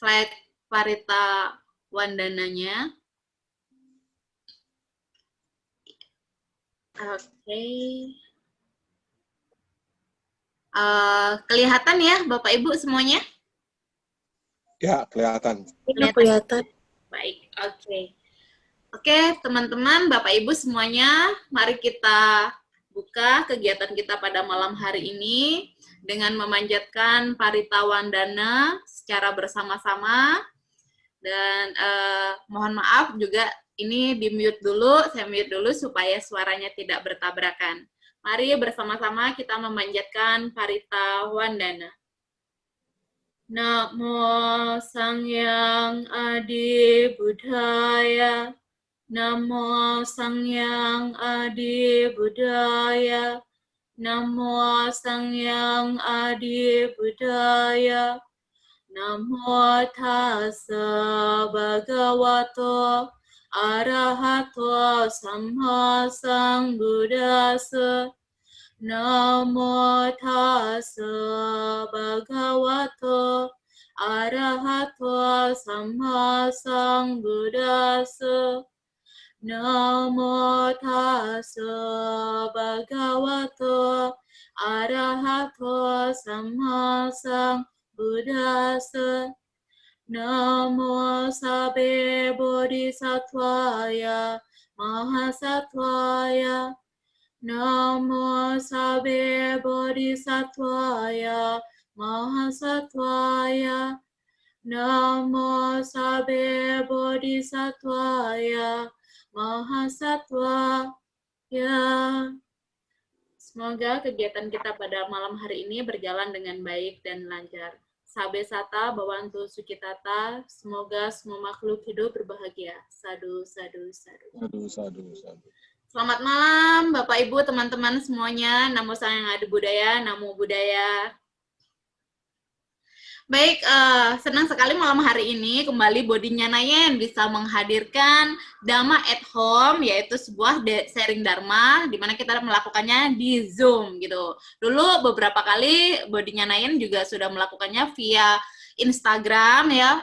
slide Parita Wandananya. Oke. Kelihatan ya Bapak Ibu semuanya? Ya, kelihatan. Kelihatan. Baik, oke. Oke, teman-teman, Bapak Ibu semuanya, mari kita buka kegiatan kita pada malam hari ini dengan memanjatkan Parita Wandana secara bersama-sama. Dan mohon maaf juga ini di-mute dulu, saya mute dulu supaya suaranya tidak bertabrakan. Mari bersama-sama kita memanjatkan Parita Wandana. Namo Sangyang Adi Buddhaya. Namo Sangyang Adi Buddhaya. Namo Sangyang Adi Buddhaya. Namo Tassa Bhagavato Arahato Samma Sambuddhassa. Namo Tassa Bhagavato Arahato Samma Sambuddhassa. Namo Tassa Bhagavato Arahato Samma Sambuddhassa. Namo Sabbe Bodhisattvaya Mahasattvaya. Namo Sabbe Bodhisattvaya Mahasattvaya. Namo Sabbe Bodhisattvaya Mahasattvaya. Semoga kegiatan kita pada malam hari ini berjalan dengan baik dan lancar. Sabe sata bawantu sukitata, semoga semua makhluk hidup berbahagia. Sadu, sadu, sadu. Sadu, sadu, sadu. Selamat malam, Bapak Ibu, teman-teman semuanya. Namo Sangyang Adi Buddhaya, Namo Buddhaya. Baik, senang sekali malam hari ini kembali Bodinya Nayen bisa menghadirkan Dhamma at Home, yaitu sebuah sharing Dharma, di mana kita melakukannya di Zoom gitu. Dulu beberapa kali Bodinya Nayen juga sudah melakukannya via Instagram ya,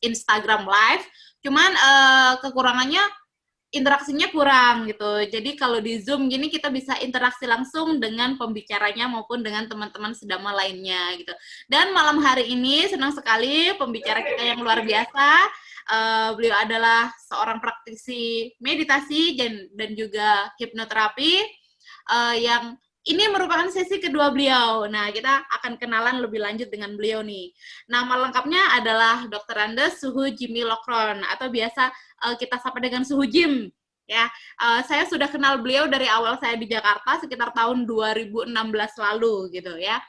Instagram Live. Cuman kekurangannya interaksinya kurang gitu. Jadi kalau di Zoom gini kita bisa interaksi langsung dengan pembicaranya maupun dengan teman-teman sedama lainnya gitu. Dan malam hari ini senang sekali pembicara kita yang luar biasa. Beliau adalah seorang praktisi meditasi dan juga hipnoterapi yang ini merupakan sesi kedua beliau. Nah, kita akan kenalan lebih lanjut dengan beliau nih. Nama lengkapnya adalah Dr. Andes Suhu Jimmy Lokron, atau biasa kita sapa dengan Suhu Jim. Ya, saya sudah kenal beliau dari awal saya di Jakarta, sekitar tahun 2016 lalu, gitu ya.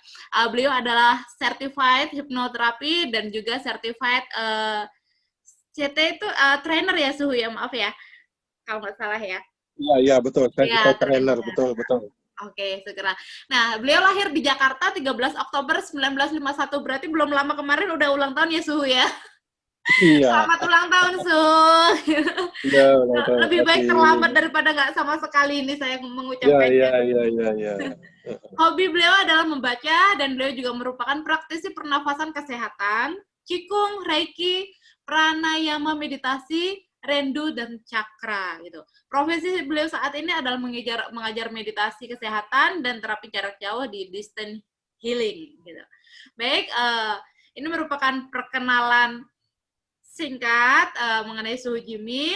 Beliau adalah Certified Hypnotherapy dan juga Certified CT itu trainer ya, Suhu ya, maaf ya, kalau nggak salah ya. Iya, betul. Saya Ya, trainer, betul. Oke, segera. Nah, beliau lahir di Jakarta 13 Oktober 1951, berarti belum lama kemarin udah ulang tahun ya, Suhu ya? Iya. Selamat ulang tahun, Suhu. Iya, Lebih baik terlambat daripada nggak sama sekali ini saya mengucapkannya. Iya. Hobi beliau adalah membaca, dan beliau juga merupakan praktisi pernafasan kesehatan, Qigong, Reiki, pranayama meditasi, Rendu, dan cakra gitu. Profesi beliau saat ini adalah mengajar meditasi kesehatan dan terapi jarak jauh di distance healing gitu. Baik, ini merupakan perkenalan singkat mengenai Suhu Jimmy,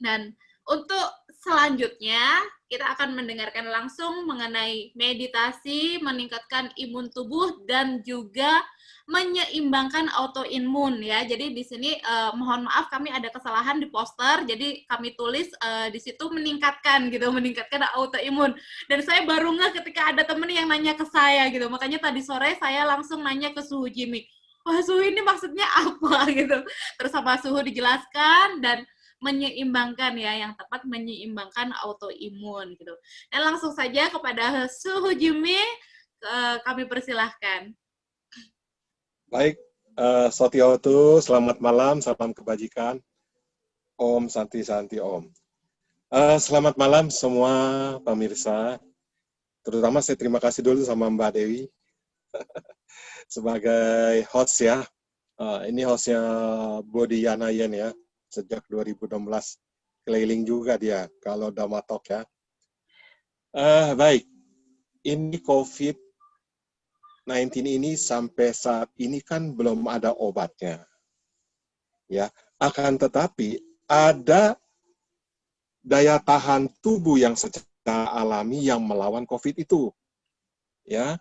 dan untuk selanjutnya kita akan mendengarkan langsung mengenai meditasi, meningkatkan imun tubuh, dan juga menyeimbangkan autoimun ya. Jadi di sini mohon maaf kami ada kesalahan di poster, jadi kami tulis di situ meningkatkan autoimun. Dan saya baru nggak ketika ada temen yang nanya ke saya gitu. Makanya tadi sore saya langsung nanya ke Suhu Jimmy, wah Suhu ini maksudnya apa gitu. Terus sama Suhu dijelaskan dan menyeimbangkan ya, yang tepat menyeimbangkan autoimun gitu. Dan langsung saja kepada Suhu Jimmy kami persilahkan. Baik, Sotiotu, selamat malam, salam kebajikan. Om Santi Santi Om. Selamat malam semua pemirsa. Terutama saya terima kasih dulu sama Mbak Dewi sebagai host ya. Ini hostnya Bodi Yanayen ya, sejak 2016. Keliling juga dia, kalau Damatok ya. Baik, ini COVID-19 ini sampai saat ini kan belum ada obatnya. Ya, akan tetapi ada daya tahan tubuh yang secara alami yang melawan COVID itu. Ya,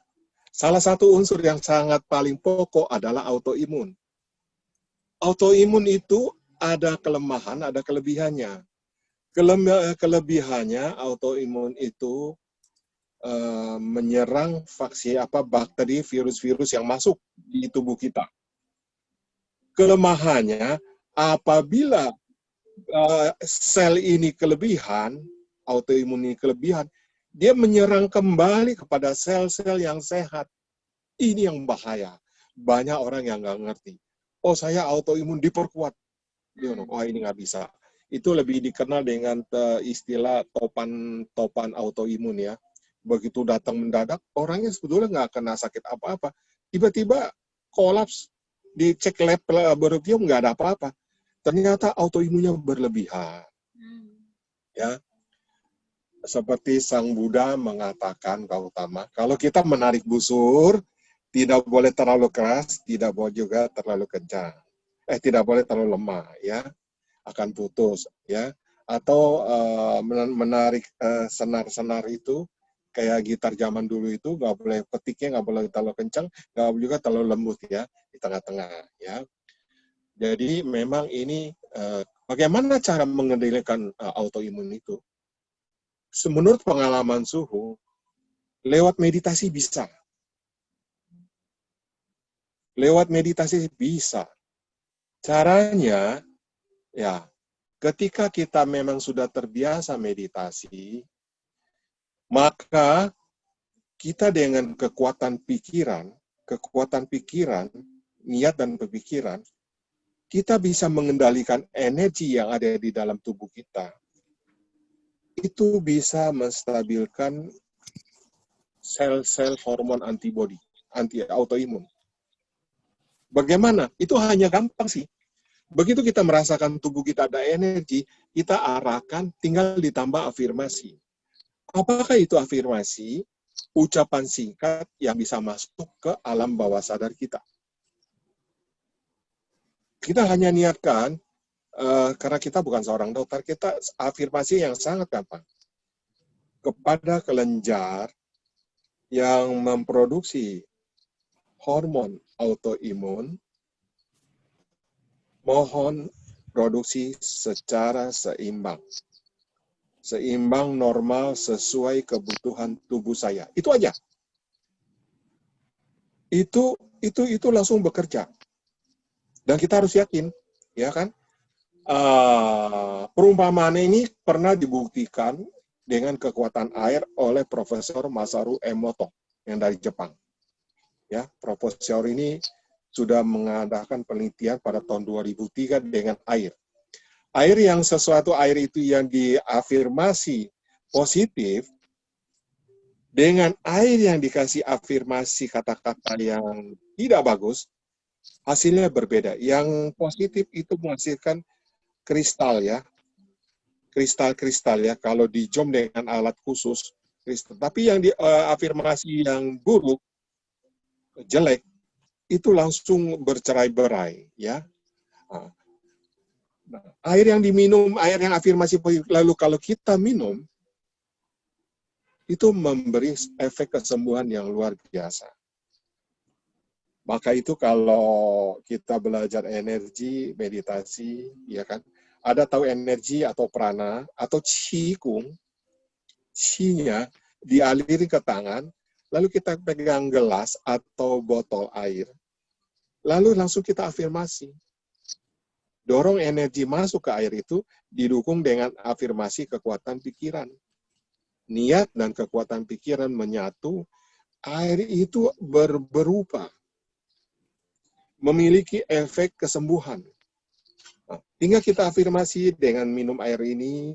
salah satu unsur yang sangat paling pokok adalah autoimun. Autoimun itu ada kelemahan, ada kelebihannya. Kelebihannya autoimun itu menyerang bakteri, virus-virus yang masuk di tubuh kita. Kelemahannya apabila sel ini kelebihan, autoimun ini kelebihan, dia menyerang kembali kepada sel-sel yang sehat. Ini yang bahaya. Banyak orang yang nggak ngerti. Oh, saya autoimun diperkuat. Oh, ini nggak bisa. Itu lebih dikenal dengan istilah topan autoimun ya. Begitu datang mendadak, orangnya sebetulnya nggak kena sakit apa-apa. Tiba-tiba kolaps, dicek lab laboratorium nggak ada apa-apa. Ternyata autoimunnya berlebihan. Ya, seperti Sang Buddha mengatakan, Gautama, kalau kita menarik busur, tidak boleh terlalu keras, tidak boleh juga terlalu kencang. Tidak boleh terlalu lemah, ya, akan putus, ya. Atau menarik senar-senar itu, kayak gitar zaman dulu itu, nggak boleh petiknya, nggak boleh terlalu kencang, nggak boleh juga terlalu lembut, ya, di tengah-tengah, ya. Jadi memang ini bagaimana cara mengendalikan autoimun itu? Menurut pengalaman Suhu, lewat meditasi bisa. Lewat meditasi bisa. Caranya, ya, ketika kita memang sudah terbiasa meditasi, maka kita dengan kekuatan pikiran, niat dan pemikiran, kita bisa mengendalikan energi yang ada di dalam tubuh kita. Itu bisa menstabilkan sel-sel hormon antibodi, anti-autoimun. Bagaimana? Itu hanya gampang sih. Begitu kita merasakan tubuh kita ada energi, kita arahkan, tinggal ditambah afirmasi. Apakah itu afirmasi? Ucapan singkat yang bisa masuk ke alam bawah sadar kita. Kita hanya niatkan, karena kita bukan seorang dokter, kita afirmasi yang sangat gampang. Kepada kelenjar yang memproduksi hormon autoimun, mohon produksi secara seimbang. Seimbang, normal, sesuai kebutuhan tubuh saya. Itu aja. Itu langsung bekerja. Dan kita harus yakin, ya kan? Perumpamaan ini pernah dibuktikan dengan kekuatan air oleh Profesor Masaru Emoto yang dari Jepang. Ya, Profesor ini sudah mengadakan penelitian pada tahun 2003 dengan air. Air itu yang diafirmasi positif, dengan air yang dikasih afirmasi kata-kata yang tidak bagus, hasilnya berbeda. Yang positif itu menghasilkan kristal ya. Kristal-kristal ya, kalau dijom dengan alat khusus, kristal. Tapi yang afirmasi yang buruk, jelek, itu langsung bercerai-berai ya. Nah, air yang diminum, air yang afirmasi, lalu kalau kita minum, itu memberi efek kesembuhan yang luar biasa. Maka itu kalau kita belajar energi, meditasi, ya kan, ada tahu energi atau prana, atau qigong, qi-nya dialiri ke tangan, lalu kita pegang gelas atau botol air, lalu langsung kita afirmasi. Dorong energi masuk ke air itu didukung dengan afirmasi kekuatan pikiran. Niat dan kekuatan pikiran menyatu, air itu berubah, memiliki efek kesembuhan. Nah, tinggal kita afirmasi dengan minum air ini,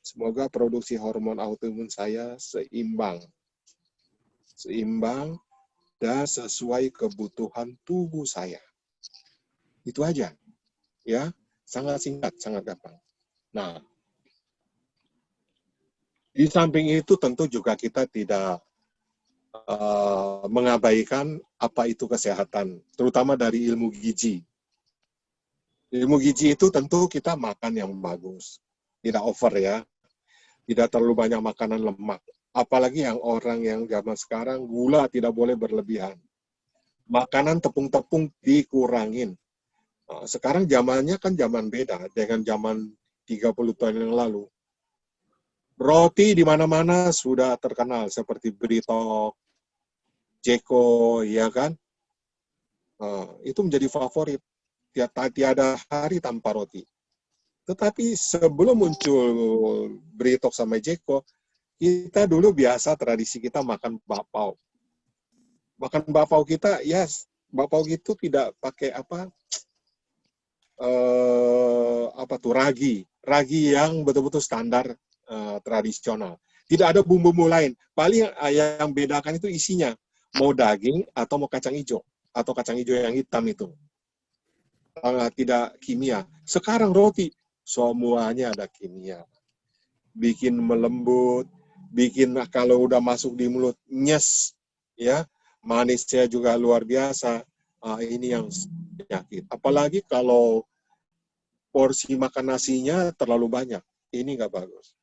semoga produksi hormon autoimun saya seimbang dan sesuai kebutuhan tubuh saya. Itu aja, ya. Sangat singkat, sangat gampang. Nah, di samping itu tentu juga kita tidak mengabaikan apa itu kesehatan, terutama dari ilmu gizi. Ilmu gizi itu tentu kita makan yang bagus, tidak over ya, tidak terlalu banyak makanan lemak. Apalagi yang orang yang zaman sekarang gula tidak boleh berlebihan. Makanan tepung-tepung dikurangin. Sekarang zamannya kan zaman beda dengan zaman 30 tahun yang lalu. Roti di mana-mana sudah terkenal seperti Britok, Jeko, ya kan? Itu menjadi favorit. Tiada hari tanpa roti. Tetapi sebelum muncul Britok sama Jeko, kita dulu biasa tradisi kita makan bakpao. Makan bakpao kita, yes, bakpao itu tidak pakai ragi yang betul-betul standar tradisional. Tidak ada bumbu-bumbu lain. Paling yang bedakan itu isinya, mau daging atau mau kacang hijau atau kacang hijau yang hitam itu. Tidak kimia. Sekarang roti semuanya ada kimia. Bikin melembut, bikin kalau udah masuk di mulut nyes, ya, manisnya juga luar biasa. Ini yang penyakit. Apalagi kalau porsi makan nasinya terlalu banyak. Ini nggak bagus.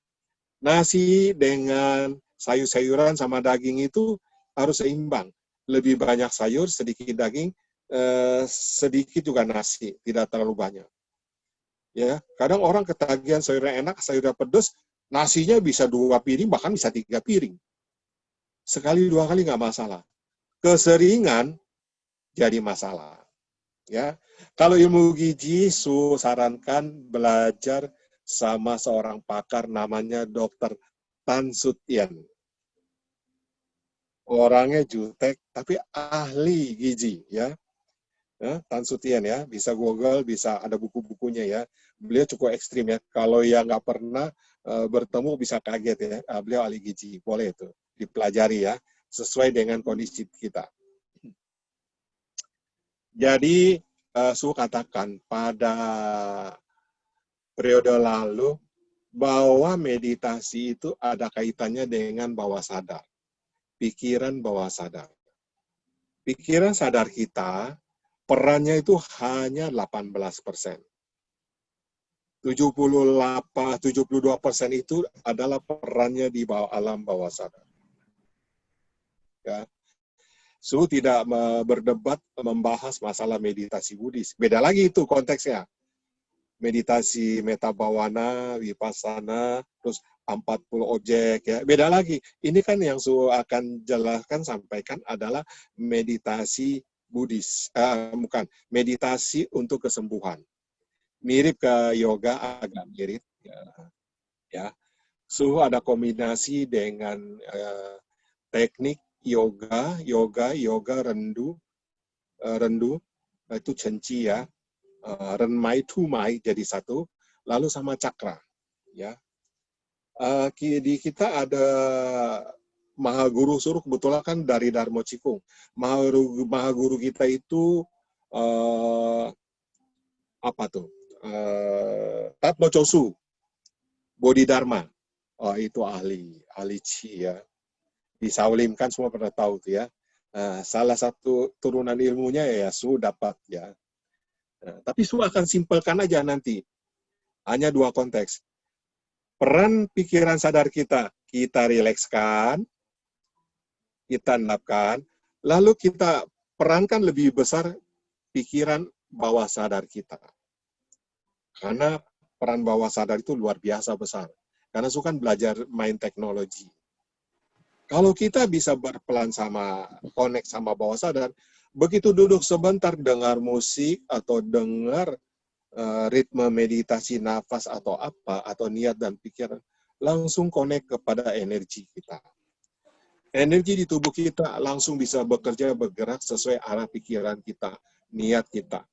Nasi dengan sayur-sayuran sama daging itu harus seimbang. Lebih banyak sayur, sedikit daging, sedikit juga nasi, tidak terlalu banyak. Ya, kadang orang ketagihan sayurnya enak, sayurnya pedas, nasinya bisa 2 piring, bahkan bisa 3 piring. Sekali 2 kali nggak masalah. Keseringan jadi masalah. Ya, kalau ilmu gizi, sarankan belajar sama seorang pakar namanya Dr. Tan Sutien. Orangnya jutek, tapi ahli gizi, ya. Tan Sutien ya, bisa Google, bisa ada buku-bukunya ya. Beliau cukup ekstrim ya. Kalau yang nggak pernah bertemu bisa kaget ya. Beliau ahli gizi, boleh itu dipelajari ya, sesuai dengan kondisi kita. Jadi, Su katakan pada periode lalu bahwa meditasi itu ada kaitannya dengan bawah sadar, pikiran bawah sadar. Pikiran sadar kita perannya itu hanya 18%. 72% itu adalah perannya di bawah alam bawah sadar. Ya. Su tidak berdebat membahas masalah meditasi Buddhis. Beda lagi itu konteksnya. Meditasi metabawana, vipassana, terus 40 objek ya. Beda lagi. Ini kan yang Su akan jelaskan sampaikan adalah meditasi Buddhis, bukan, meditasi untuk kesembuhan. Mirip ke yoga, agak mirip ya. Su ada kombinasi dengan teknik yoga rendu itu cenci ya, renmai tumai jadi satu, lalu sama cakra ya. Di kita ada Mahaguru Suruh, kebetulan kan dari Dharma Cikung. Mahaguru kita itu apa tuh? Tatmo Chosu, Bodhidharma. Oh, itu ahli Chi ya. Di Shaolin kan semua pernah tahu tuh ya. Salah satu turunan ilmunya ya Su dapat ya. Tapi Su akan simpelkan aja nanti. Hanya 2 konteks. Peran pikiran sadar kita rilekskan, kita endapkan, lalu kita perankan lebih besar pikiran bawah sadar kita. Karena peran bawah sadar itu luar biasa besar. Karena Su kan belajar main teknologi. Kalau kita bisa berpelan sama, connect sama bawah sadar, begitu duduk sebentar dengar musik atau dengar ritme meditasi nafas atau apa, atau niat dan pikiran, langsung connect kepada energi kita. Energi di tubuh kita langsung bisa bekerja, bergerak sesuai arah pikiran kita, niat kita.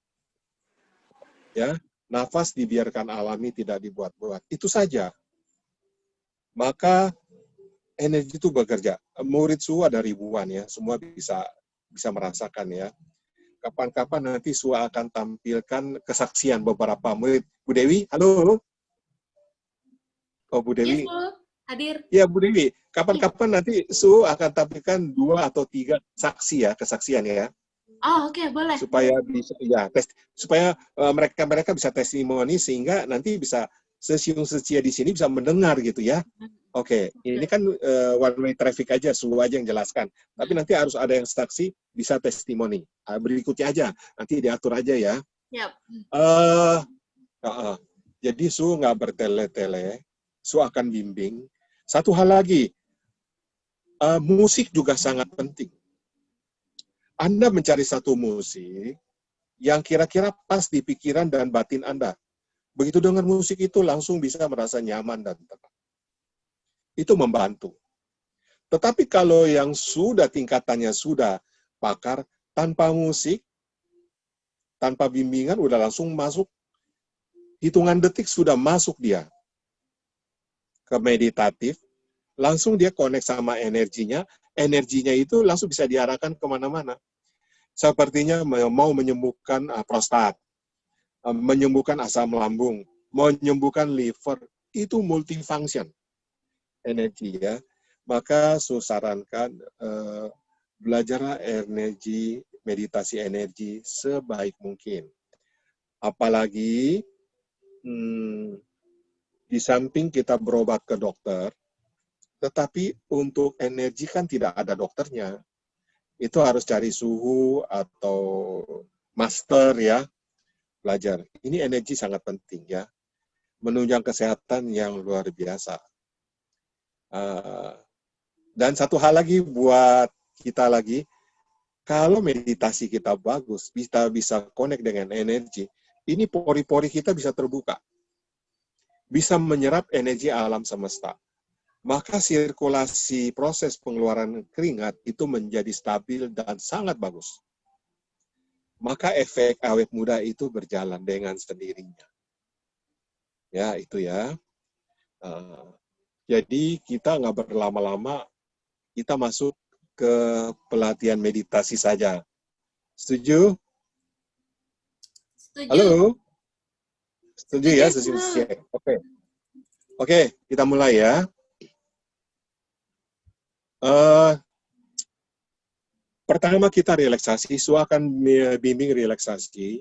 Ya, nafas dibiarkan alami, tidak dibuat-buat. Itu saja. Maka energi itu bekerja. Murid Su ada ribuan ya, semua bisa merasakan ya. kapan-kapan nanti Su akan tampilkan kesaksian beberapa murid. Bu Dewi, halo? Oh, Bu Yes, Dewi. Bu. Hadir. Ya, Bu Dewi, kapan-kapan nanti Su akan tampilkan 2 atau 3 saksi ya, kesaksian ya, Oh, oke, boleh. supaya bisa ya supaya mereka bisa testimoni sehingga nanti bisa sesiung secia di sini bisa mendengar gitu ya. Oke, ini kan one way traffic aja, Su aja yang jelaskan. Tapi nanti harus ada yang saksi bisa testimoni. Berikutnya aja, nanti diatur aja ya. Siap. Jadi Su nggak bertele-tele, Su akan bimbing. Satu hal lagi, musik juga sangat penting. Anda mencari satu musik yang kira-kira pas di pikiran dan batin Anda. Begitu dengar musik itu langsung bisa merasa nyaman dan tenang. Itu membantu. Tetapi kalau yang sudah tingkatannya sudah pakar, tanpa musik, tanpa bimbingan, udah langsung masuk, hitungan detik sudah masuk dia ke meditatif, langsung dia connect sama energinya itu langsung bisa diarahkan kemana-mana. Sepertinya mau menyembuhkan prostat, menyembuhkan asam lambung, menyembuhkan liver, itu multifunction energi ya. Maka saya sarankan belajarlah energi, meditasi energi sebaik mungkin. Apalagi di samping kita berobat ke dokter, tetapi untuk energi kan tidak ada dokternya. Itu harus cari suhu atau master ya, belajar. Ini energi sangat penting ya, menunjang kesehatan yang luar biasa. Dan satu hal lagi buat kita lagi, kalau meditasi kita bagus, kita bisa connect dengan energi, ini pori-pori kita bisa terbuka, bisa menyerap energi alam semesta. Maka sirkulasi proses pengeluaran keringat itu menjadi stabil dan sangat bagus. Maka efek awet muda itu berjalan dengan sendirinya. Ya, itu ya. Jadi kita nggak berlama-lama, kita masuk ke pelatihan meditasi saja. Setuju? Setuju. Halo? Setuju ya, Setuju. Oke. Oke, kita mulai ya. Pertama kita relaksasi, Su akan bimbing relaksasi.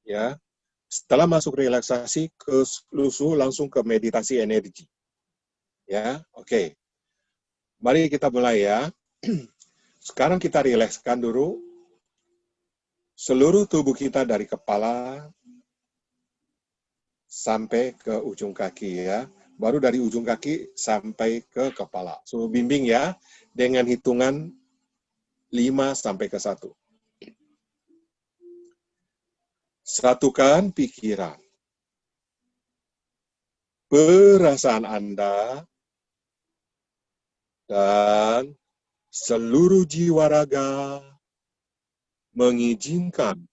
Ya. Setelah masuk relaksasi ke Su langsung ke meditasi energi. Ya, oke. Mari kita mulai ya. Sekarang kita rilekskan dulu seluruh tubuh kita dari kepala sampai ke ujung kaki ya. Baru dari ujung kaki sampai ke kepala. So, bimbing ya dengan hitungan 5 sampai ke 1. Satukan pikiran, perasaan Anda, dan seluruh jiwa raga mengizinkan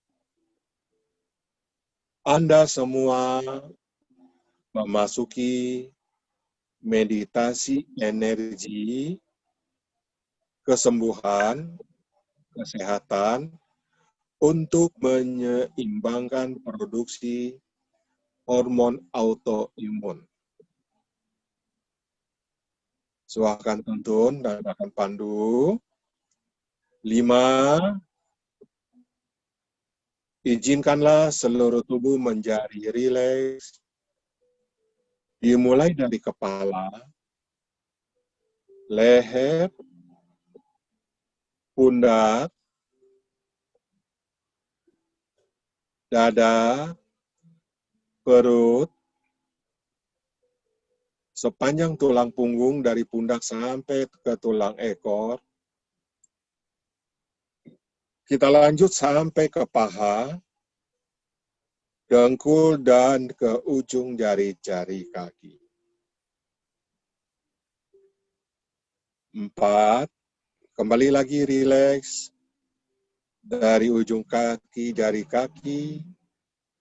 Anda semua memasuki meditasi energi, kesembuhan, kesehatan, untuk menyeimbangkan produksi hormon autoimun. So, akan tuntun dan akan pandu. 5. Izinkanlah seluruh tubuh menjadi rileks. Dimulai dari kepala, leher, pundak, dada, perut, sepanjang tulang punggung dari pundak sampai ke tulang ekor. Kita lanjut sampai ke paha, dengkul, dan ke ujung jari-jari kaki. 4. Kembali lagi rileks dari ujung kaki, jari kaki,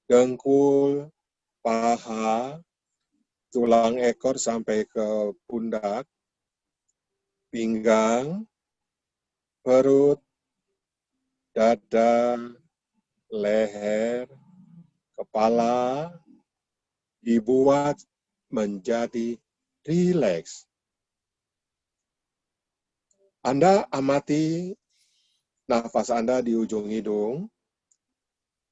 dengkul, paha, tulang ekor sampai ke pundak, pinggang, perut, dada, leher, kepala dibuat menjadi rileks. Anda amati nafas Anda di ujung hidung,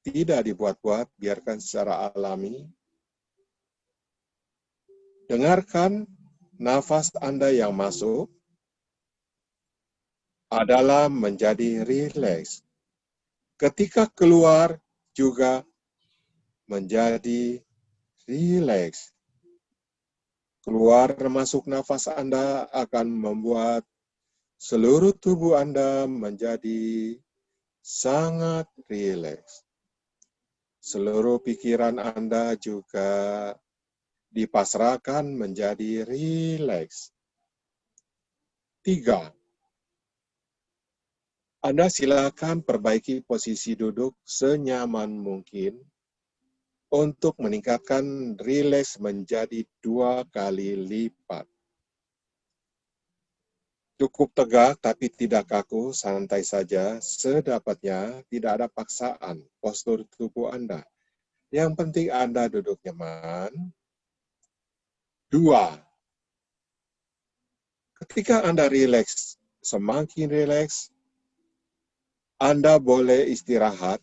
tidak dibuat-buat, biarkan secara alami. Dengarkan nafas Anda yang masuk adalah menjadi rileks. Ketika keluar juga menjadi rileks. Keluar masuk nafas Anda akan membuat seluruh tubuh Anda menjadi sangat rileks. Seluruh pikiran Anda juga dipasrahkan menjadi rileks. 3. Anda silakan perbaiki posisi duduk senyaman mungkin untuk meningkatkan rileks menjadi 2 kali lipat. Cukup tegak tapi tidak kaku, santai saja, sedapatnya, tidak ada paksaan postur tubuh Anda. Yang penting Anda duduk nyaman. 2. Ketika Anda rileks, semakin rileks, Anda boleh istirahat,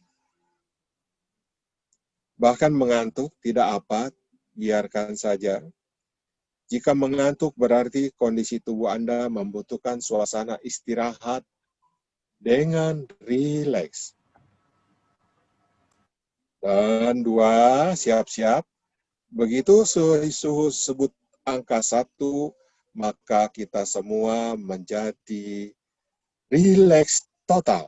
bahkan mengantuk, tidak apa, biarkan saja. Jika mengantuk berarti kondisi tubuh Anda membutuhkan suasana istirahat dengan rileks. Dan 2, siap-siap. Begitu suhu sebut angka 1, maka kita semua menjadi rileks total.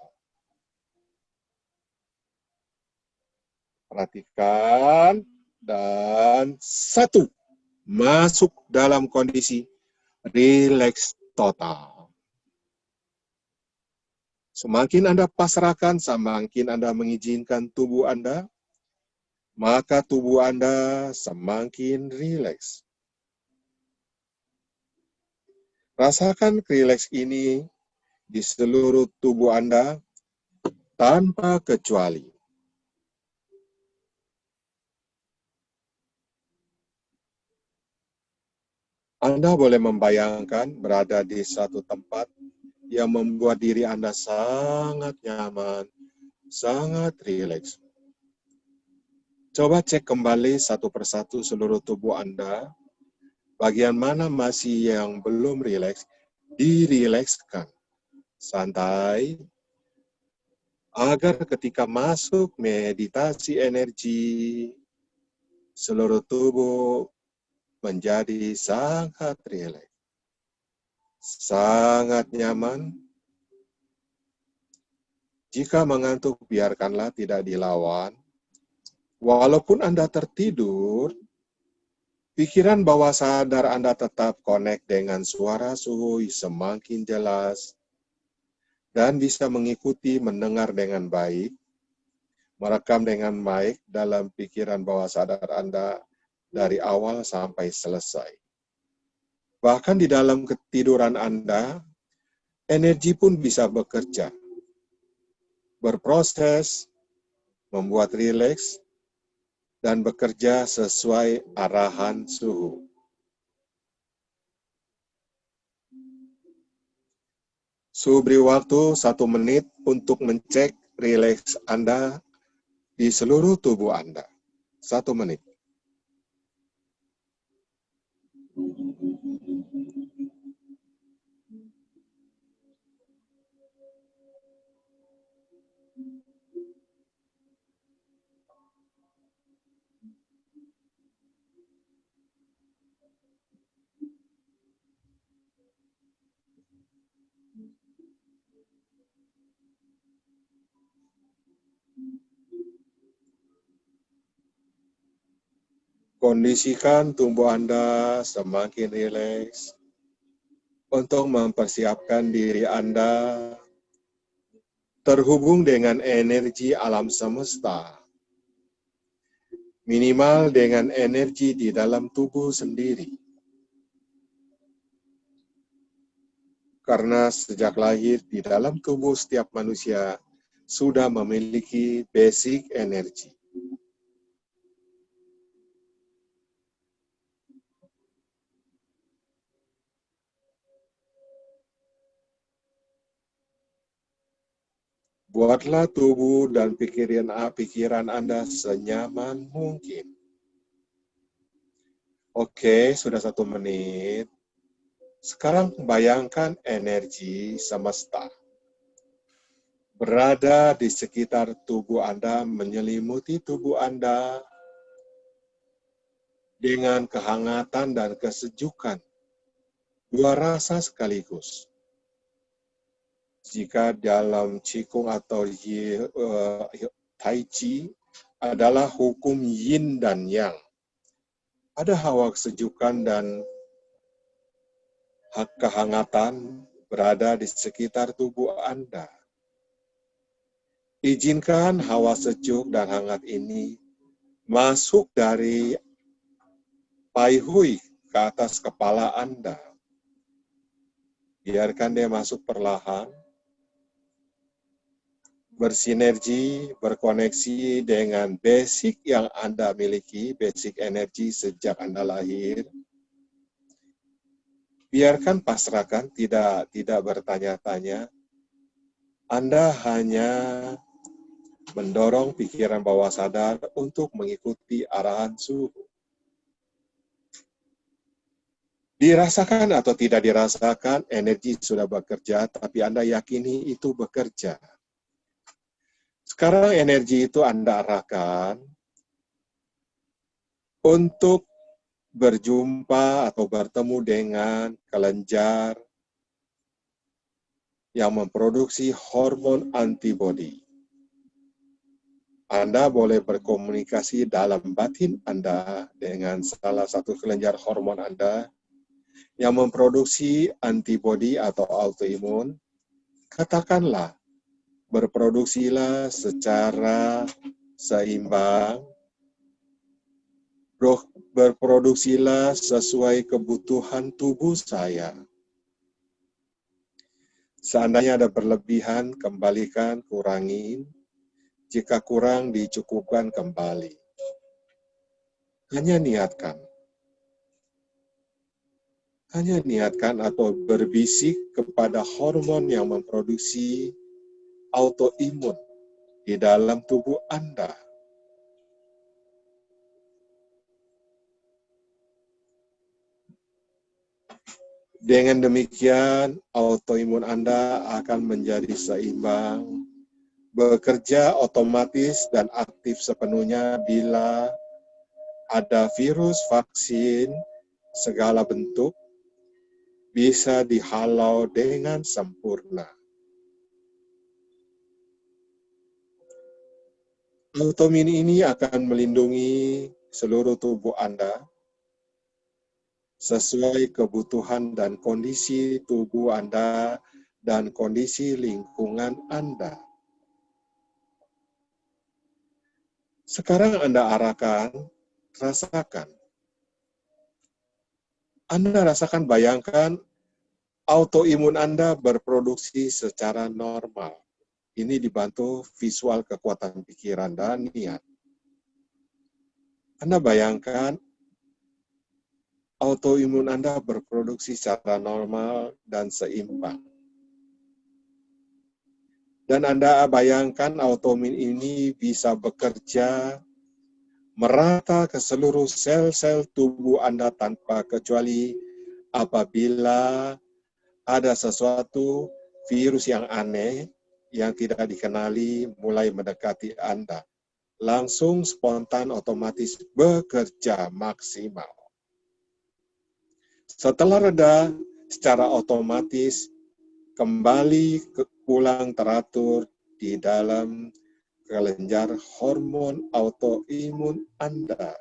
Perhatikan. Dan 1. Masuk dalam kondisi rileks total. Semakin Anda pasrahkan, semakin Anda mengizinkan tubuh Anda, maka tubuh Anda semakin rileks. Rasakan rileks ini di seluruh tubuh Anda tanpa kecuali. Anda boleh membayangkan berada di satu tempat yang membuat diri Anda sangat nyaman, sangat rileks. Coba cek kembali satu persatu seluruh tubuh Anda. Bagian mana masih yang belum rileks, dirilekskan. Santai, agar ketika masuk meditasi energi, seluruh tubuh menjadi sangat rileks. Sangat nyaman. Jika mengantuk, biarkanlah, tidak dilawan. Walaupun Anda tertidur, pikiran bawah sadar Anda tetap connect dengan suara suhu semakin jelas dan bisa mengikuti mendengar dengan baik, merekam dengan baik dalam pikiran bawah sadar Anda dari awal sampai selesai. Bahkan di dalam ketiduran Anda, energi pun bisa bekerja, berproses, membuat rileks, dan bekerja sesuai arahan suhu. Suhu beri waktu 1 menit untuk mencek rileks Anda di seluruh tubuh Anda. 1 menit. Kondisikan tubuh Anda semakin rileks untuk mempersiapkan diri Anda terhubung dengan energi alam semesta, minimal dengan energi di dalam tubuh sendiri. Karena sejak lahir di dalam tubuh setiap manusia sudah memiliki basic energy. Buatlah tubuh dan pikiran Anda senyaman mungkin. Oke, sudah 1 menit. Sekarang bayangkan energi semesta berada di sekitar tubuh Anda, menyelimuti tubuh Anda dengan kehangatan dan kesejukan. 2 rasa sekaligus. Jika dalam Qigong atau Tai Chi adalah hukum yin dan yang. Ada hawa kesejukan dan kehangatan berada di sekitar tubuh Anda. Izinkan hawa sejuk dan hangat ini masuk dari pai hui ke atas kepala Anda. Biarkan dia masuk perlahan, bersinergi, berkoneksi dengan basic yang Anda miliki, basic energi sejak Anda lahir. Biarkan pasrahkan, tidak bertanya-tanya. Anda hanya mendorong pikiran bawah sadar untuk mengikuti arahan suhu. Dirasakan atau tidak dirasakan, energi sudah bekerja, tapi Anda yakini itu bekerja. Sekarang energi itu Anda arahkan untuk berjumpa atau bertemu dengan kelenjar yang memproduksi hormon antibodi. Anda boleh berkomunikasi dalam batin Anda dengan salah satu kelenjar hormon Anda yang memproduksi antibodi atau autoimun. Katakanlah, berproduksilah secara seimbang, berproduksilah sesuai kebutuhan tubuh saya. Seandainya ada berlebihan, kembalikan, kurangin. Jika kurang, dicukupkan kembali. Hanya niatkan. Hanya niatkan atau berbisik kepada hormon yang memproduksi autoimun di dalam tubuh Anda. Dengan demikian, autoimun Anda akan menjadi seimbang, bekerja otomatis dan aktif sepenuhnya bila ada virus, vaksin, segala bentuk, bisa dihalau dengan sempurna. Autoimun ini akan melindungi seluruh tubuh Anda sesuai kebutuhan dan kondisi tubuh Anda dan kondisi lingkungan Anda. Sekarang Anda arahkan, rasakan. Anda rasakan, bayangkan autoimun Anda berproduksi secara normal. Ini dibantu visual kekuatan pikiran dan niat. Anda bayangkan autoimun Anda berproduksi secara normal dan seimbang. Dan Anda bayangkan autoimun ini bisa bekerja merata ke seluruh sel-sel tubuh Anda tanpa kecuali apabila ada sesuatu virus yang aneh yang tidak dikenali mulai mendekati Anda. Langsung spontan otomatis bekerja maksimal. Setelah reda, secara otomatis kembali pulang teratur di dalam kelenjar hormon autoimun Anda.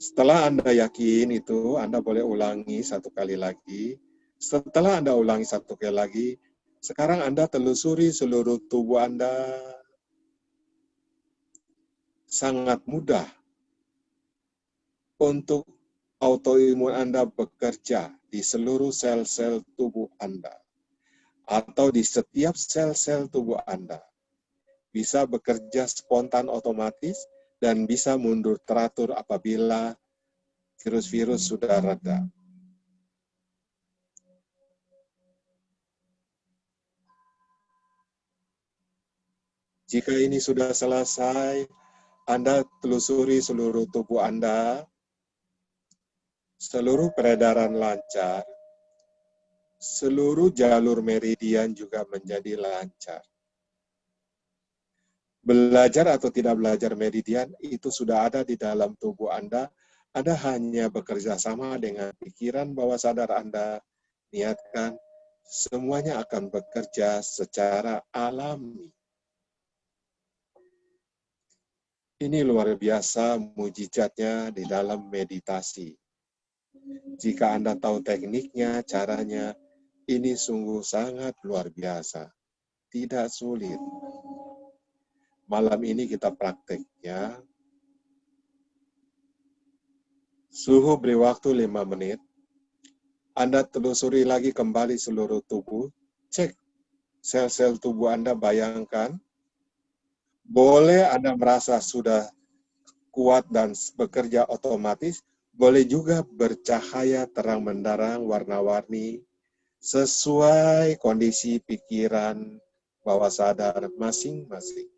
Setelah Anda yakin itu, Anda boleh ulangi 1 kali lagi. Setelah Anda ulangi 1 kali lagi, sekarang Anda telusuri seluruh tubuh Anda. Sangat mudah untuk autoimun Anda bekerja di seluruh sel-sel tubuh Anda atau di setiap sel-sel tubuh Anda. Bisa bekerja spontan otomatis dan bisa mundur teratur apabila virus-virus sudah reda. Jika ini sudah selesai, Anda telusuri seluruh tubuh Anda, seluruh peredaran lancar, seluruh jalur meridian juga menjadi lancar. Belajar atau tidak belajar meridian itu sudah ada di dalam tubuh Anda. Anda hanya bekerja sama dengan pikiran bawah sadar Anda, niatkan, semuanya akan bekerja secara alami. Ini luar biasa mujizatnya di dalam meditasi. Jika Anda tahu tekniknya, caranya, ini sungguh sangat luar biasa. Tidak sulit. Malam ini kita prakteknya. Suhu beri waktu 5 menit. Anda telusuri lagi kembali seluruh tubuh. Cek sel-sel tubuh Anda, bayangkan. Boleh Anda merasa sudah kuat dan bekerja otomatis, boleh juga bercahaya terang menderang warna-warni sesuai kondisi pikiran bawah sadar masing-masing.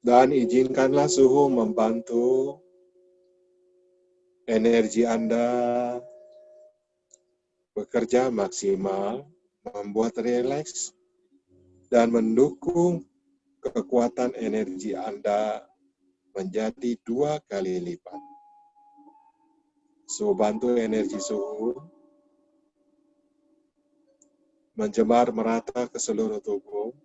Dan izinkanlah suhu membantu energi Anda bekerja maksimal, membuat rileks, dan mendukung kekuatan energi Anda menjadi 2 kali lipat. So, bantu energi suhu menjemar merata ke seluruh tubuh.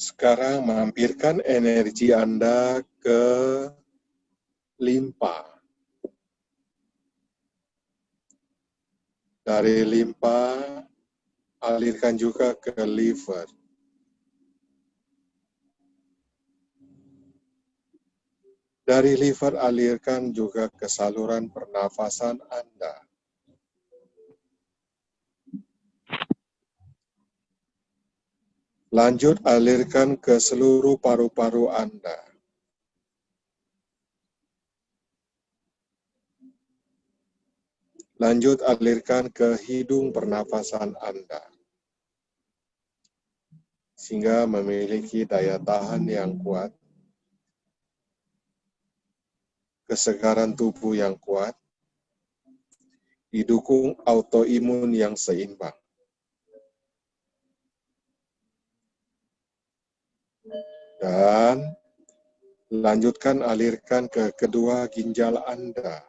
Sekarang mampirkan energi Anda ke limpa. Dari limpa, alirkan juga ke liver. Dari liver, alirkan juga ke saluran pernafasan Anda. Lanjut, alirkan ke seluruh paru-paru Anda. Lanjut, alirkan ke hidung pernafasan Anda. Sehingga memiliki daya tahan yang kuat, kesegaran tubuh yang kuat, didukung autoimun yang seimbang. Dan lanjutkan alirkan ke kedua ginjal Anda.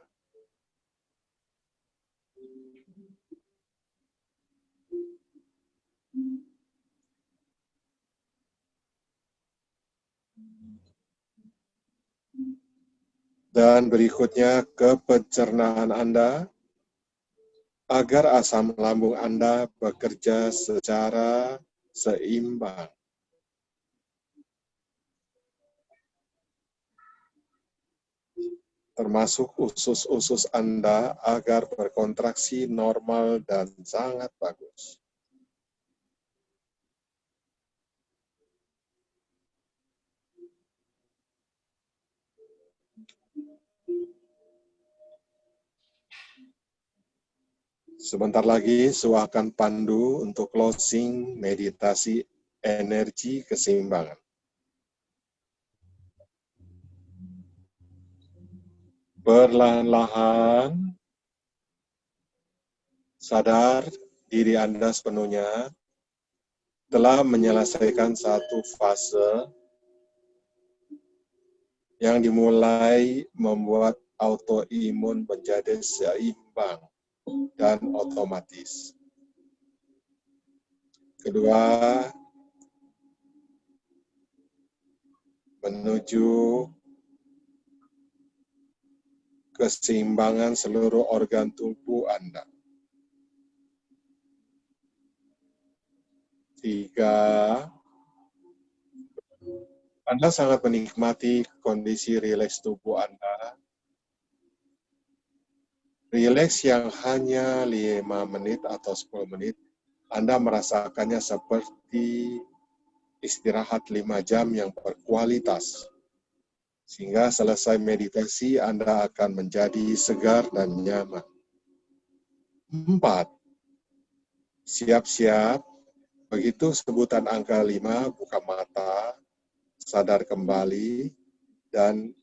Dan berikutnya ke pencernaan Anda, agar asam lambung Anda bekerja secara seimbang. Termasuk usus-usus Anda agar berkontraksi normal dan sangat bagus. Sebentar lagi Su akan pandu untuk closing meditasi energi keseimbangan. Perlahan-lahan sadar diri Anda sepenuhnya telah menyelesaikan satu fase yang dimulai membuat autoimun menjadi seimbang dan otomatis. Kedua, menuju keseimbangan seluruh organ tubuh Anda. Tiga, Anda sangat menikmati kondisi rileks tubuh Anda. Rileks yang hanya 5 menit atau 10 menit, Anda merasakannya seperti istirahat 5 jam yang berkualitas. Sehingga selesai meditasi, Anda akan menjadi segar dan nyaman. 4, siap-siap. Begitu sebutan angka 5, buka mata, sadar kembali, dan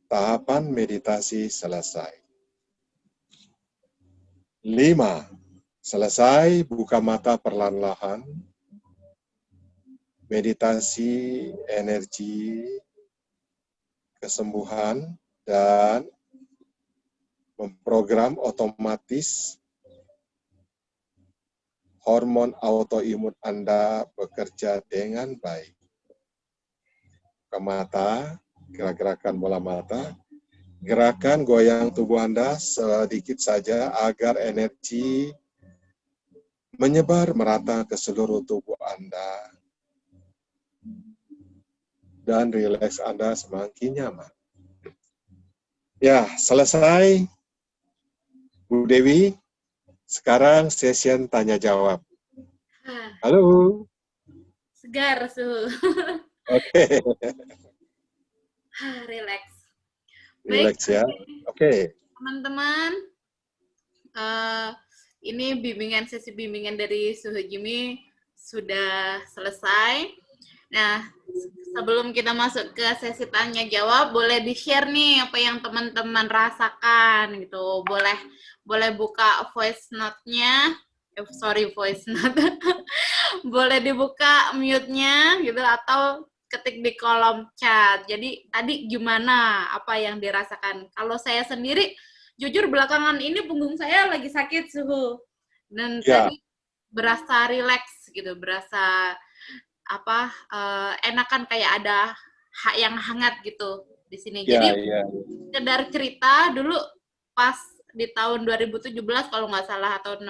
tahapan meditasi selesai. 5, selesai, buka mata perlahan-lahan. Meditasi, energi, kesembuhan, dan memprogram otomatis hormon autoimun Anda bekerja dengan baik. Buka mata, gerak-gerakan bola mata, gerakan goyang tubuh Anda sedikit saja agar energi menyebar merata ke seluruh tubuh Anda dan rileks Anda semakin nyaman. Ya, selesai, Bu Dewi. Sekarang session tanya jawab. Halo. Segar, Suhu. Oke. Relax. Baik, Relax ya. Oke. teman-teman. Ini sesi bimbingan dari Suhu Jimmy sudah selesai. Nah, sebelum kita masuk ke sesi tanya jawab, boleh di-share nih apa yang teman-teman rasakan gitu. Boleh buka voice note-nya. Voice note. Boleh dibuka mute-nya gitu atau ketik di kolom chat. Jadi tadi gimana apa yang dirasakan? Kalau saya sendiri jujur belakangan ini punggung saya lagi sakit, Suhu. Dan tadi berasa rileks gitu, berasa enakan kayak ada yang hangat gitu di sini. Jadi sekedar cerita dulu pas di tahun 2017 kalau nggak salah atau 16,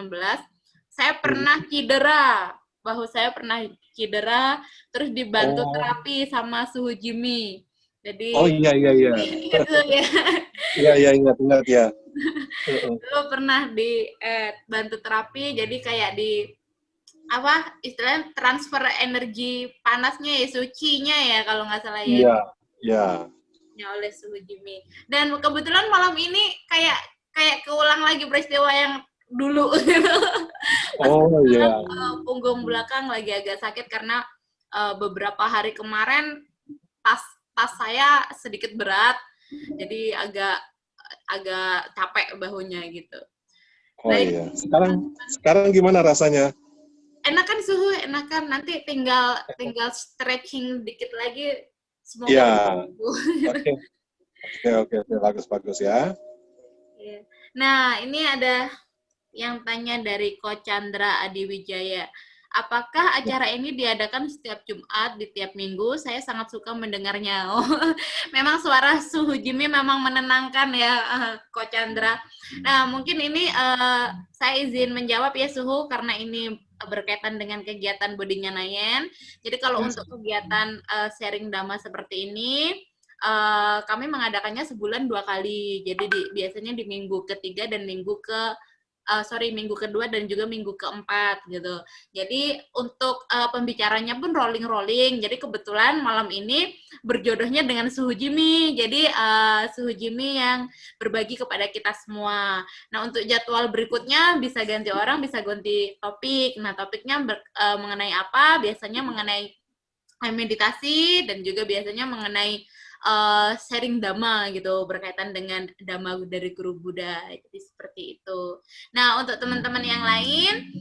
saya pernah cedera. Bahu saya pernah cedera, terus dibantu terapi sama Suhu Jimmy. Jadi gitu ya. Iya, ingat ya. Dulu pernah dibantu terapi, jadi kayak istilahnya transfer energi panasnya ya, sucinya ya kalau nggak salah ya. Iya. Oleh Suhu Jimmy. Dan kebetulan malam ini kayak keulang lagi peristiwa yang dulu. Punggung belakang lagi agak sakit karena beberapa hari kemarin tas saya sedikit berat, jadi agak capek bahunya gitu. Iya. Sekarang gimana rasanya? Enakan, Suhu, enakan. Nanti tinggal stretching dikit lagi. Semoga Oke, bagus ya. Nah, ini ada yang tanya dari Ko Chandra Adiwijaya. Apakah acara ini diadakan setiap Jumat di tiap minggu? Saya sangat suka mendengarnya. Memang suara Suhu Jimmy memang menenangkan ya, Ko Chandra. Nah, mungkin ini saya izin menjawab ya, Suhu, karena ini berkaitan dengan kegiatan Bodinya Nayen. Jadi kalau untuk kegiatan sharing dhamma seperti ini, kami mengadakannya sebulan 2 kali. Jadi biasanya di minggu ketiga dan minggu kedua dan juga minggu keempat gitu. Jadi untuk pembicaranya pun rolling. Jadi kebetulan malam ini berjodohnya dengan Suhu Jimmy. Jadi Suhu Jimmy yang berbagi kepada kita semua. Nah, untuk jadwal berikutnya bisa ganti orang, bisa ganti topik. Nah, topiknya mengenai apa? Biasanya mengenai meditasi dan juga biasanya mengenai sharing dhamma gitu, berkaitan dengan dhamma dari Guru Buddha. Jadi seperti itu. Nah, untuk teman-teman yang lain,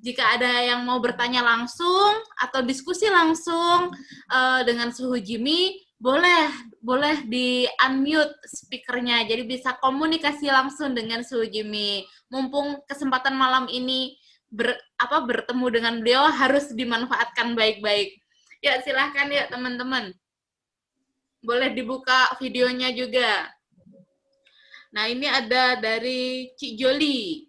jika ada yang mau bertanya langsung atau diskusi langsung dengan Suhu Jimmy, boleh di-unmute speakernya, jadi bisa komunikasi langsung dengan Suhu Jimmy. Mumpung kesempatan malam ini bertemu dengan beliau harus dimanfaatkan baik-baik. Ya, silahkan ya teman-teman. Boleh dibuka videonya juga. Nah, ini ada dari Cik Joli.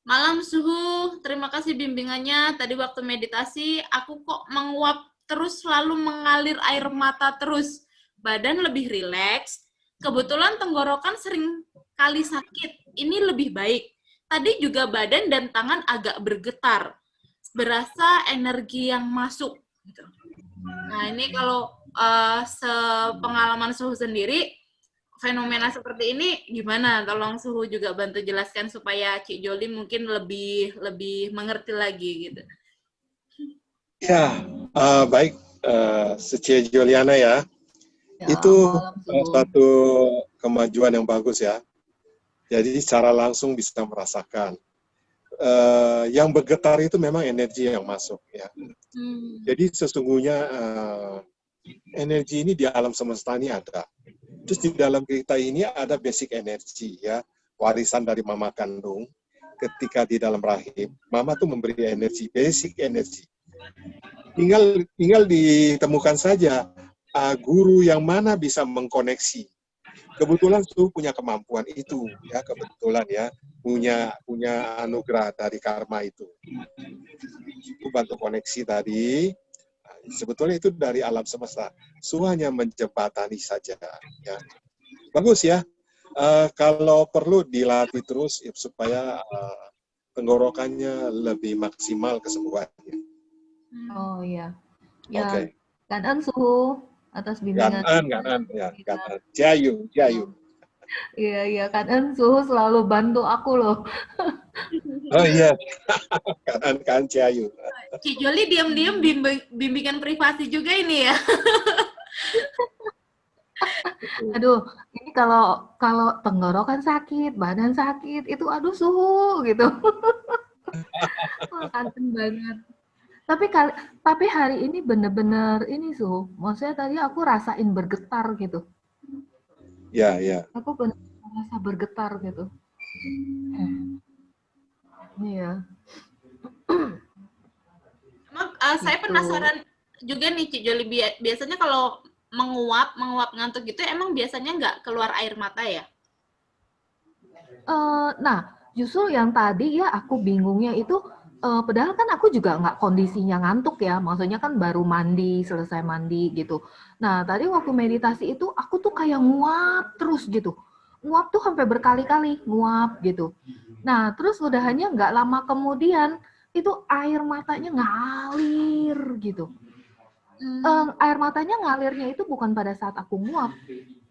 Malam Suhu, terima kasih bimbingannya. Tadi waktu meditasi, aku kok menguap terus, selalu mengalir air mata terus. Badan lebih rileks. Kebetulan tenggorokan sering kali sakit. Ini lebih baik. Tadi juga badan dan tangan agak bergetar. Berasa energi yang masuk. Nah, ini kalau sepengalaman Suhu sendiri, fenomena seperti ini gimana? Tolong Suhu juga bantu jelaskan supaya Cik Joli mungkin lebih mengerti lagi gitu. Ya, baik, Cik Juliana ya. Itu satu kemajuan yang bagus ya. Jadi secara langsung bisa merasakan. Yang bergetar itu memang energi yang masuk ya. Jadi sesungguhnya energi ini di alam semesta ini ada. Terus di dalam kita ini ada basic energy ya, warisan dari mama kandung. Ketika di dalam rahim, mama tuh memberi energi, basic energy. Tinggal ditemukan saja guru yang mana bisa mengkoneksi. Kebetulan Su punya kemampuan itu ya, kebetulan ya, punya anugerah dari karma itu. Su bantu koneksi tadi. Sebetulnya itu dari alam semesta. Su hanya menjembatani saja. Ya. Bagus ya. Kalau perlu dilatih terus ya, supaya tenggorokannya lebih maksimal kesembuhannya. Oh iya. Ya, Oke. Kanan Suhu atas bimbingan. Kanan. Jayu. Iya, Kanan Suhu selalu bantu aku loh. Oh iya, kan Jayu. Cik Joli diam-diam bimbingan privasi juga ini ya. Aduh, ini kalau tenggorokan sakit, badan sakit, itu aduh Suhu gitu. Kangen banget. Tapi hari ini bener-bener ini Suhu. Maksudnya tadi aku rasain bergetar gitu. Ya. Aku bener merasa bergetar gitu. Iya. Emang saya penasaran juga nih Cik Joli, biasanya kalau menguap ngantuk gitu emang biasanya nggak keluar air mata ya? Nah, justru yang tadi ya aku bingungnya itu, padahal kan aku juga nggak kondisinya ngantuk ya, maksudnya kan baru mandi, selesai mandi gitu. Nah, tadi waktu meditasi itu aku tuh kayak nguap terus gitu. Nguap tuh sampai berkali-kali, nguap gitu. Nah, terus udahannya nggak lama kemudian, itu air matanya ngalir gitu. Air matanya ngalirnya itu bukan pada saat aku nguap,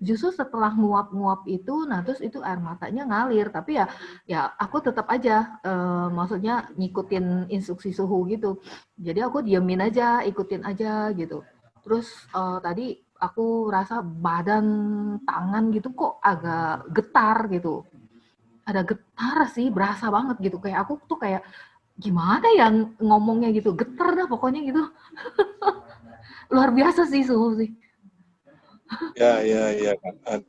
justru setelah nguap-nguap itu, nah terus itu air matanya ngalir, tapi ya aku tetap aja, maksudnya ngikutin instruksi Suhu gitu. Jadi aku diemin aja, ikutin aja gitu. Terus tadi aku rasa badan, tangan gitu kok agak getar gitu. Ada getar sih, berasa banget gitu. Kayak aku tuh kayak gimana ya ngomongnya gitu, getar dah pokoknya gitu. Luar biasa sih Suhu sih. Ya kan.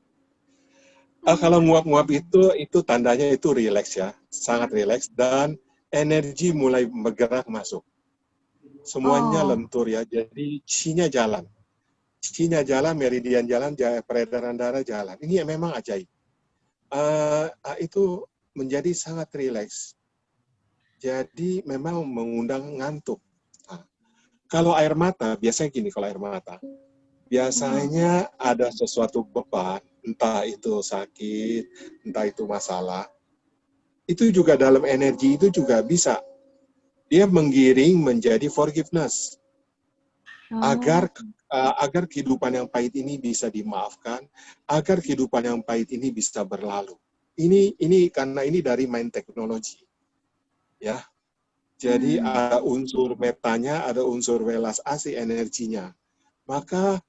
Kalau nguap-nguap itu tandanya itu rileks ya, sangat rileks dan energi mulai bergerak masuk. Semuanya lentur ya, jadi chi-nya jalan. Chi-nya jalan, meridian jalan, peredaran darah jalan. Ini memang ajaib. Itu menjadi sangat rileks. Jadi memang mengundang ngantuk. Kalau air mata, biasanya gini kalau air mata. Biasanya ada sesuatu beban, entah itu sakit, entah itu masalah. Itu juga dalam energi itu juga bisa. Dia menggiring menjadi forgiveness. Agar kehidupan yang pahit ini bisa dimaafkan, agar kehidupan yang pahit ini bisa berlalu. Ini karena ini dari mind technology. Ya. Jadi ada unsur metanya, ada unsur welas asli energinya. Maka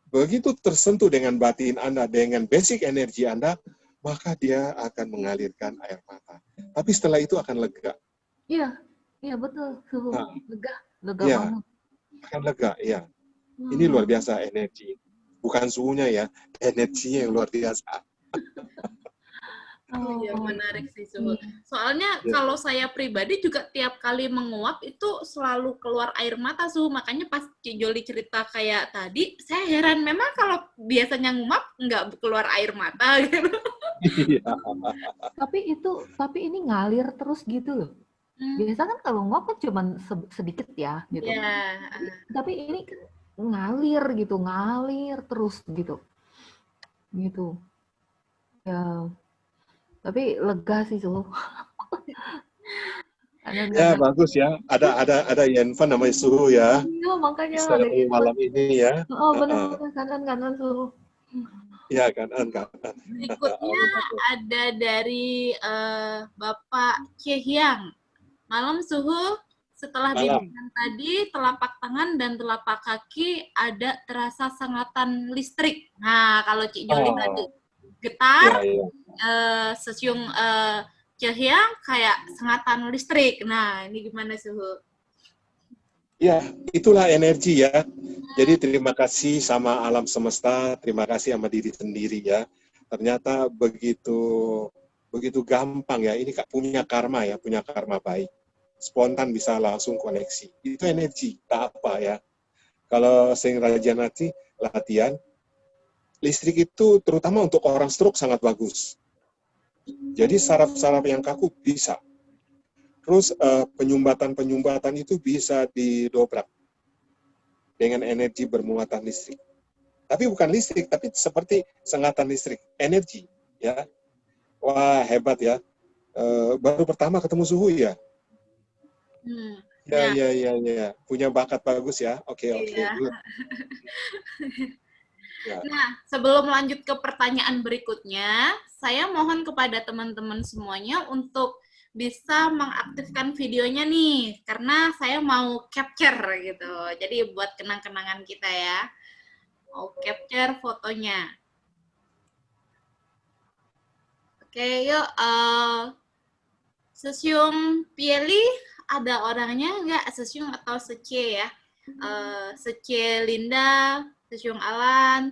begitu tersentuh dengan batin Anda, dengan basic energi Anda, maka dia akan mengalirkan air mata. Tapi setelah itu akan lega. Iya, iya betul, Suhu. Nah, Lega ya, banget. akan lega, ya. Ini luar biasa energi. Bukan suhunya ya, energinya yang luar biasa. Oh iya, menarik sih Suhu. Iya. Soalnya Ya. kalau saya pribadi juga tiap kali menguap itu selalu keluar air mata Suhu. Makanya pas Cik Joli cerita kayak tadi, saya heran memang kalau biasanya nguap nggak keluar air mata gitu. Iya. Tapi ini ngalir terus gitu loh. Hmm, Biasa kan kalau nguap kan cuma sedikit ya gitu. ya. Tapi ini kan ngalir terus gitu. Gitu. Ya, tapi lega sih Suhu. Ya, bagus ya. Ada Yenfan namanya Suhu ya. Iya, makanya Bisa ada ketemu malam ini ya. Oh, benar-benar kanan Suhu. Ya, kanan. Berikutnya ada dari Bapak Ciehyang. Malam Suhu, setelah Malam. bimbingan tadi, telapak tangan dan telapak kaki ada terasa sengatan listrik. Nah, kalau Cik Joli tadi getar, Sesiung Ciehyang kayak sengatan listrik. Nah, ini gimana Suhu? Ya, itulah energi ya. Jadi terima kasih sama alam semesta, terima kasih sama diri sendiri ya. Ternyata begitu gampang ya. Ini punya karma ya, punya karma baik. Spontan bisa langsung koneksi. Itu energi, tak apa ya. Kalau sering rajin latihan, listrik itu terutama untuk orang stroke sangat bagus. Jadi saraf-saraf yang kaku bisa. Terus penyumbatan itu bisa didobrak dengan energi bermuatan listrik. Tapi bukan listrik, tapi seperti sengatan listrik, energi, ya. Wah, hebat ya. Baru pertama ketemu Suhu ya. Ya. Punya bakat bagus ya. Oke. Good. Ya. Nah, sebelum lanjut ke pertanyaan berikutnya, saya mohon kepada teman-teman semuanya untuk bisa mengaktifkan videonya nih, karena saya mau capture gitu. Jadi buat kenang-kenangan kita ya. Mau capture fotonya. Oke, yuk. Sesiung Pieli, ada orangnya nggak? Sesiung atau Sece ya? Sece Linda, Sesiung Alan.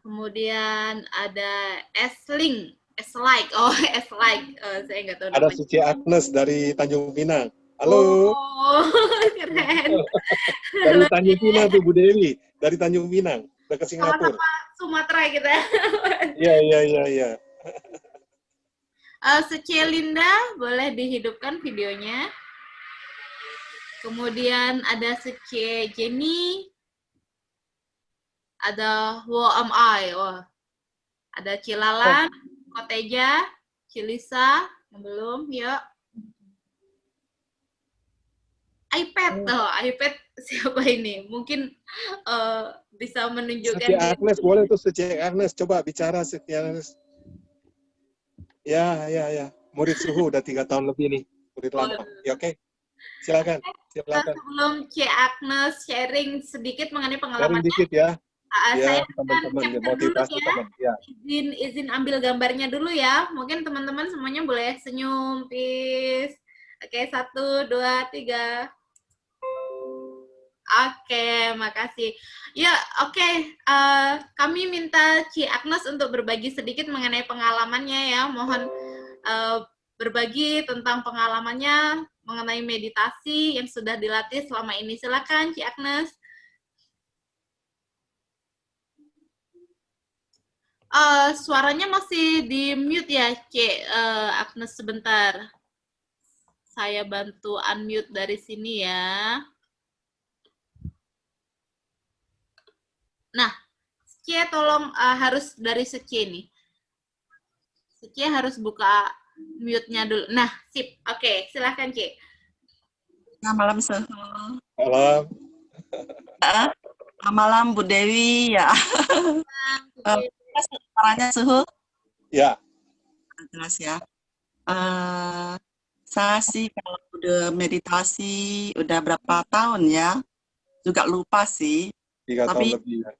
Kemudian ada S-Like. Saya nggak tahu Ada namanya. Suci Agnes dari Tanjung Pinang. Halo. Oh, keren. Dari Tanjung Pinang tuh Bu Dewi, dari Tanjung Pinang, dekat Singapura. Sama-sama Sumatera kita. Iya. Sece Linda, boleh dihidupkan videonya. Kemudian ada Sece Jenny. Ada Who Am I? Ada Cilalan, Koteja, Cilisa, yang belum, yuk. iPad siapa ini? Mungkin bisa menunjukkan. Suci Agnes, boleh tuh Suci Agnes, coba bicara Suci Agnes. Ya. Murid Suhu udah 3 tahun lebih nih, murid lama. Ya, oke. Silakan. Sebelum Cik Agnes sharing sedikit mengenai pengalamannya. Sharing dikit ya. Saya teman-teman motivasi teman. Ya. Izin ambil gambarnya dulu ya. Mungkin teman-teman semuanya boleh senyum, peace. Oke, 1, 2, 3. Oke, makasih. Ya, oke. Kami minta Ci Agnes untuk berbagi sedikit mengenai pengalamannya ya. Mohon berbagi tentang pengalamannya mengenai meditasi yang sudah dilatih selama ini. Silakan, Ci Agnes. Suaranya masih di mute ya, Cik Agnes, sebentar. Saya bantu unmute dari sini ya. Nah, Cik tolong harus dari Cik nih. Cik harus buka mute-nya dulu. Nah, sip. Oke, silahkan Cik. Malam Suhu. Malam. Malam Bu Dewi ya. Suaranya Suhu? Ya. Jelas ya. Saya sih kalau udah meditasi udah berapa tahun ya, juga lupa sih. 3 tahun lebih ya.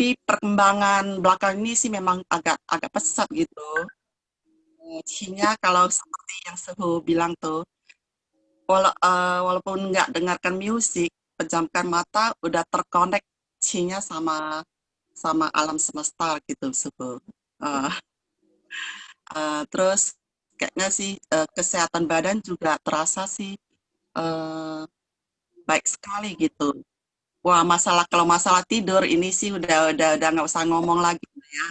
Tapi perkembangan belakang ini sih memang agak pesat gitu. Cinya kalau seperti yang Suhu bilang tuh, walaupun nggak dengarkan musik, pejamkan mata udah terkonek cinya sama alam semesta gitu Suhu. Eh, terus kayaknya sih kesehatan badan juga terasa sih baik sekali gitu. Wah, kalau masalah tidur ini sih udah nggak usah ngomong lagi ya.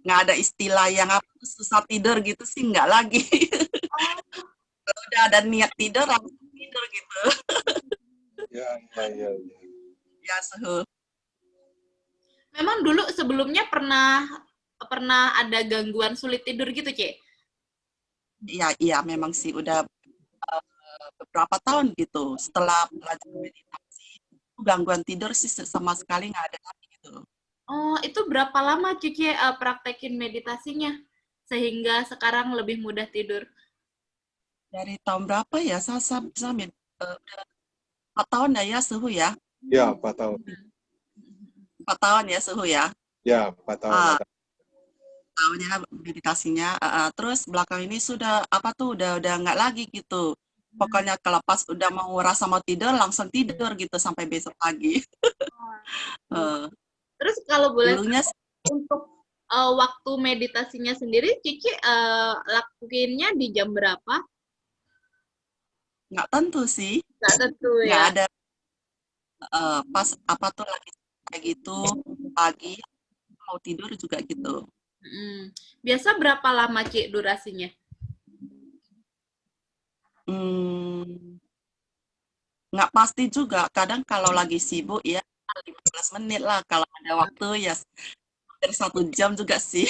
Nggak ada istilah yang apa susah tidur gitu sih nggak lagi. Udah ada niat tidur langsung tidur gitu. Ya, ya, ya, ya. Ya, Suhu. Memang dulu sebelumnya pernah ada gangguan sulit tidur gitu, Ci? Iya, memang sih udah beberapa tahun gitu. Setelah belajar meditasi, gangguan tidur sih sama sekali nggak ada lagi gitu. Oh, itu berapa lama Cici praktekin meditasinya sehingga sekarang lebih mudah tidur? Dari tahun berapa ya? Saya 4 tahun ya Suhu ya? Ya, 4 tahun. 4 tahun ya Suhu ya? Ya, 4 tahun. Ah, tahunnya meditasinya. Terus belakang ini sudah udah nggak lagi gitu. Pokoknya kalau pas udah mau tidur langsung tidur gitu sampai besok pagi. Terus kalau boleh Dulunya untuk waktu meditasinya sendiri, Cici lakuinnya di jam berapa? nggak tentu sih, Nggak tentu nggak ya. ada pas lagi kayak gitu pagi mau tidur juga gitu. Biasa berapa lama, Ci, durasinya? Nggak pasti juga. Kadang kalau lagi sibuk ya 15 menit lah. Kalau ada waktu ya hampir 1 jam juga sih.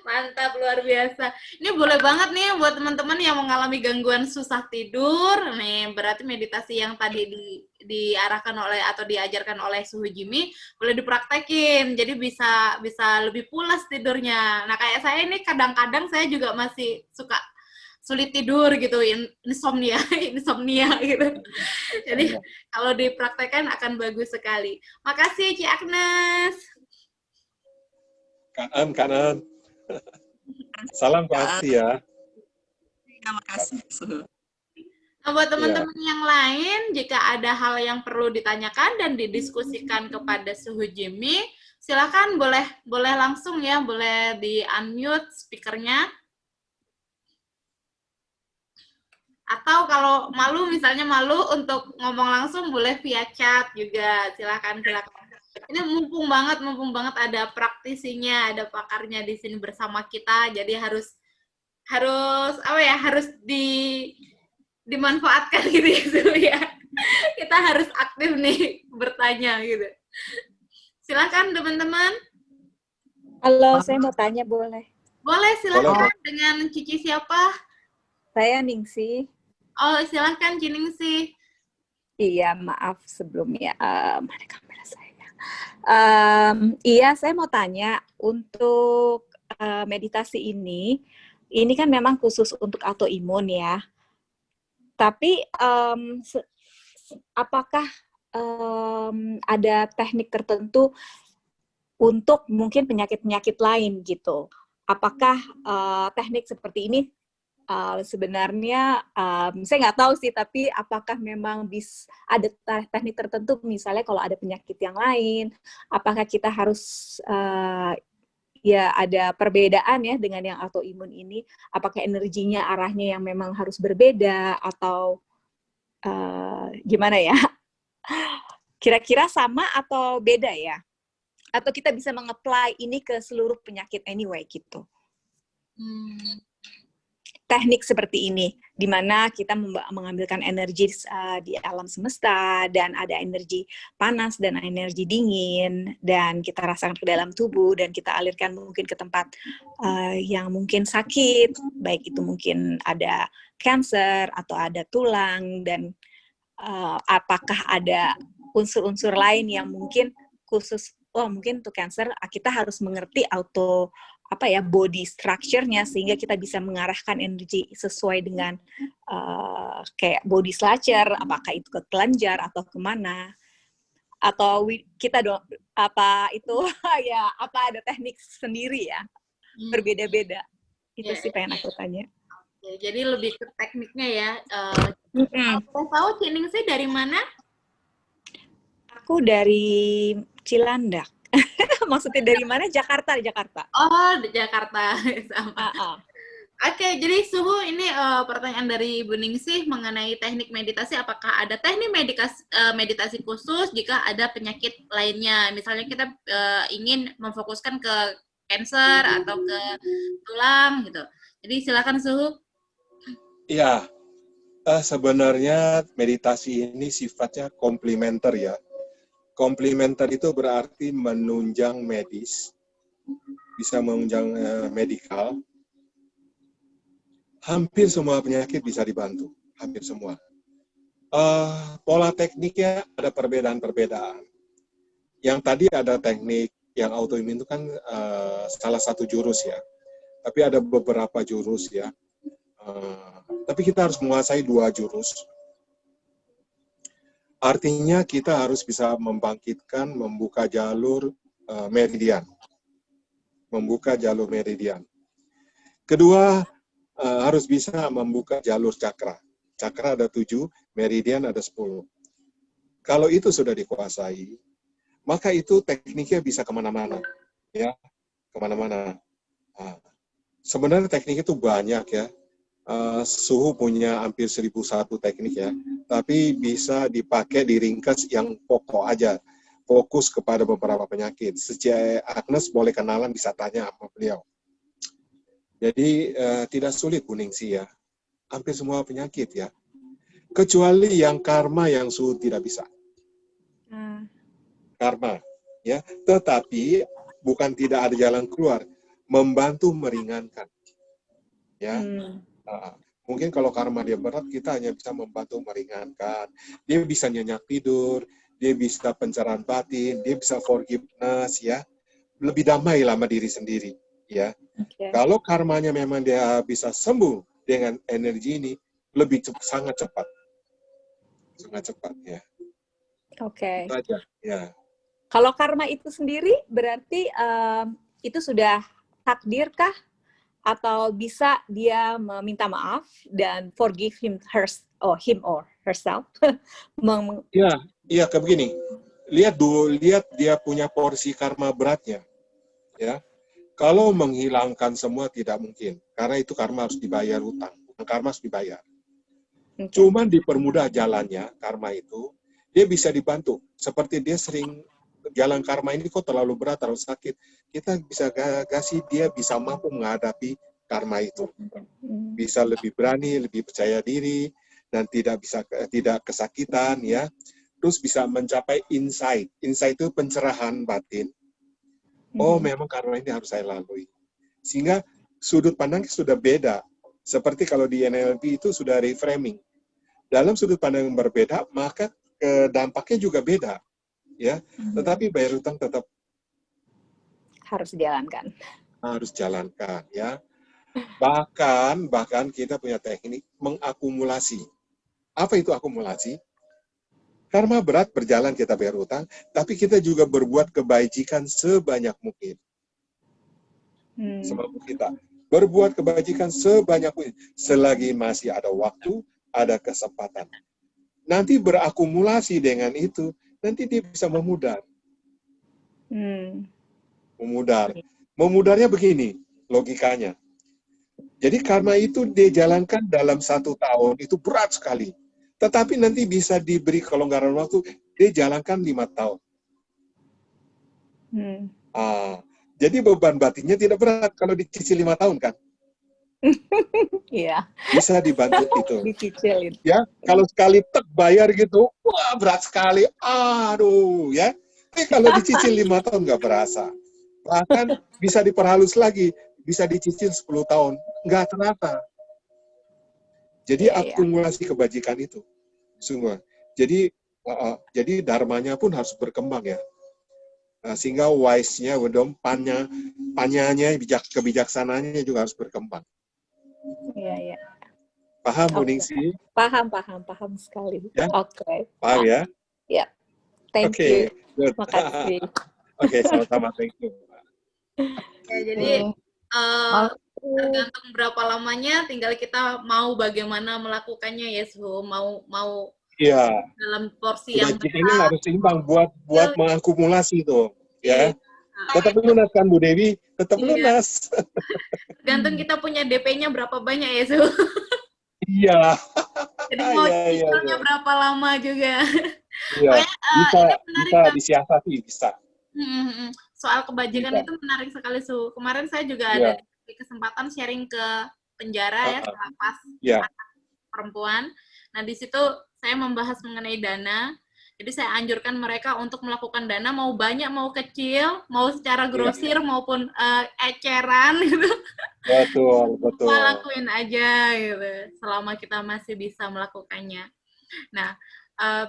Mantap, luar biasa. Ini boleh banget nih buat teman-teman yang mengalami gangguan susah tidur. Nih, berarti meditasi yang tadi diarahkan oleh atau diajarkan oleh Suhu Jimmy boleh dipraktekin. Jadi bisa lebih pulas tidurnya. Nah, kayak saya ini kadang-kadang saya juga masih suka sulit tidur gitu, insomnia gitu. Jadi kalau dipraktekkan akan bagus sekali. Makasih Ci Agnes. Kanan. Salam pasti ya. Terima kasih. Nah, buat teman-teman yang lain, jika ada hal yang perlu ditanyakan dan didiskusikan kepada Suhu Jimmy, silakan boleh langsung ya, boleh di-unmute speakernya. Atau kalau misalnya malu untuk ngomong langsung, boleh via chat juga, silakan. Ini mumpung banget ada praktisinya, ada pakarnya di sini bersama kita, jadi harus dimanfaatkan gitu ya. Kita harus aktif nih bertanya gitu. Silakan teman-teman. Halo, saya mau tanya boleh? Boleh, silakan. Dengan Cici siapa? Saya Ningsih. Oh, silakan Ci Ningsih. Iya, maaf sebelumnya. Mana kamera saya? Iya, saya mau tanya untuk meditasi ini kan memang khusus untuk autoimun ya. Tapi apakah ada teknik tertentu untuk mungkin penyakit-penyakit lain gitu? Apakah teknik seperti ini sebenarnya saya nggak tahu sih, tapi apakah memang ada teknik tertentu, misalnya kalau ada penyakit yang lain, apakah kita harus ya ada perbedaan ya dengan yang autoimun ini? Apakah energinya arahnya yang memang harus berbeda atau gimana ya? Kira-kira sama atau beda ya? Atau kita bisa meng-apply ini ke seluruh penyakit anyway gitu? Teknik seperti ini, di mana kita mengambilkan energi di alam semesta, dan ada energi panas dan energi dingin, dan kita rasakan ke dalam tubuh, dan kita alirkan mungkin ke tempat yang mungkin sakit, baik itu mungkin ada kanker, atau ada tulang, dan apakah ada unsur-unsur lain yang mungkin khusus, mungkin untuk kanker, kita harus mengerti body structure-nya, sehingga kita bisa mengarahkan energi sesuai dengan kayak body structure, apakah itu ke kelenjar atau kemana. atau kita dong apa itu ya apa ada teknik sendiri ya berbeda-beda itu Ya, sih pengen aku tanya. ya, jadi lebih ke tekniknya ya. Mm-mm. Kalau tahu Cining sih dari mana? Aku dari Cilandak. Maksudnya dari mana? Jakarta. Oh, di Jakarta. Sama. Ah. Oke, jadi Suhu ini pertanyaan dari Ibu Ningsih mengenai teknik meditasi. Apakah ada teknik meditasi khusus jika ada penyakit lainnya? Misalnya kita ingin memfokuskan ke cancer atau ke tulang gitu. Jadi silakan Suhu. Ya, sebenarnya meditasi ini sifatnya komplementer ya. Komplementer itu berarti menunjang medis, bisa menunjang medikal. Hampir semua penyakit bisa dibantu, hampir semua. Pola tekniknya ada perbedaan-perbedaan. Yang tadi ada teknik yang autoimun itu kan salah satu jurus ya. Tapi ada beberapa jurus ya. Tapi kita harus menguasai 2 jurus. Artinya kita harus bisa membangkitkan, membuka jalur meridian. Membuka jalur meridian. Kedua, harus bisa membuka jalur cakra. Cakra ada 7, meridian ada 10. Kalau itu sudah dikuasai, maka itu tekniknya bisa kemana-mana. Ya, kemana-mana. Sebenarnya teknik itu banyak ya. Suhu punya hampir 1001 teknik ya, tapi bisa dipakai diringkas yang pokok aja, fokus kepada beberapa penyakit. Sejak Agnes boleh kenalan, bisa tanya sama beliau. Jadi tidak sulit Bu Ningsih ya, hampir semua penyakit ya, kecuali yang karma yang Suhu tidak bisa. Karma ya, tetapi bukan tidak ada jalan keluar, membantu meringankan ya. Mungkin kalau karma dia berat, kita hanya bisa membantu meringankan. Dia bisa nyenyak tidur, dia bisa pencerahan batin, dia bisa forgiveness ya, lebih damai lah sama diri sendiri ya. Okay. Kalau karmanya memang dia bisa sembuh dengan energi ini, lebih sangat cepat ya. Oke. Ya. Kalau karma itu sendiri berarti itu sudah takdir kah? Atau bisa dia meminta maaf dan forgive him or herself? Iya, kayak begini. Lihat dia punya porsi karma beratnya. Ya. Kalau menghilangkan semua tidak mungkin, karena itu karma harus dibayar hutang. Karma harus dibayar. Okay. Cuman dipermudah jalannya, karma itu, dia bisa dibantu. Seperti dia sering jalan karma ini kok terlalu berat, terlalu sakit. Kita bisa kasih dia bisa mampu menghadapi karma itu. Bisa lebih berani, lebih percaya diri, dan tidak kesakitan ya. Terus bisa mencapai insight. Insight itu pencerahan batin. Oh, memang karma ini harus saya lalui. Sehingga sudut pandangnya sudah beda. Seperti kalau di NLP itu sudah reframing. Dalam sudut pandang yang berbeda, maka dampaknya juga beda. Ya, tetapi bayar hutang tetap harus dijalankan. Harus jalankan ya. Bahkan kita punya teknik mengakumulasi. Apa itu akumulasi? Karma berat berjalan kita bayar hutang, tapi kita juga berbuat kebajikan sebanyak mungkin. Semampu kita. Berbuat kebajikan sebanyak mungkin. Selagi masih ada waktu, ada kesempatan. Nanti berakumulasi dengan itu, nanti dia bisa memudar. Memudarnya begini, logikanya. Jadi karma itu dijalankan dalam 1 tahun, itu berat sekali. Tetapi nanti bisa diberi kelonggaran waktu, dia jalankan 5 tahun. Jadi beban batinnya tidak berat kalau dicicil 5 tahun kan? Iya. Bisa dibantu itu. Dicicilin. Ya, kalau sekali bayar gitu, wah berat sekali. Aduh, ya. Tapi kalau dicicil 5 tahun nggak berasa. Bahkan bisa diperhalus lagi, bisa dicicil 10 tahun, nggak terasa. Jadi akumulasi kebajikan itu, semua. Jadi dharmanya pun harus berkembang ya. Sehingga wise-nya, panyanya, kebijaksanaannya juga harus berkembang. Iya. Paham, Bu Ningsih? Paham sekali. Ya? Oke. Paham ya? Ya. Thank Oke, you. good. Makasih. Oke, sama-sama. Thank you. Ya, jadi Mal- tergantung berapa lamanya, tinggal kita mau bagaimana melakukannya ya, mau Iya, dalam porsi udah yang kitanya harus seimbang buat mengakumulasi tuh, ya. iya. Tetap lunas kan Bu Dewi, tetap Iya. lunas. Tergantung kita punya DP-nya berapa banyak ya, Su. Iya. Jadi mau Iya, iya, cicilnya iya. berapa lama juga. Iya, Pokoknya ini menarik bisa kan? disiasati, bisa. Soal kebajikan Bisa. itu menarik sekali, Su. Kemarin saya juga Iya. ada di kesempatan sharing ke penjara ya, lapas Iya. anak perempuan. Nah, di situ saya membahas mengenai dana. Jadi saya anjurkan mereka untuk melakukan dana mau banyak mau kecil, mau secara grosir maupun eceran gitu. Betul. Semua lakuin aja gitu, selama kita masih bisa melakukannya. Nah,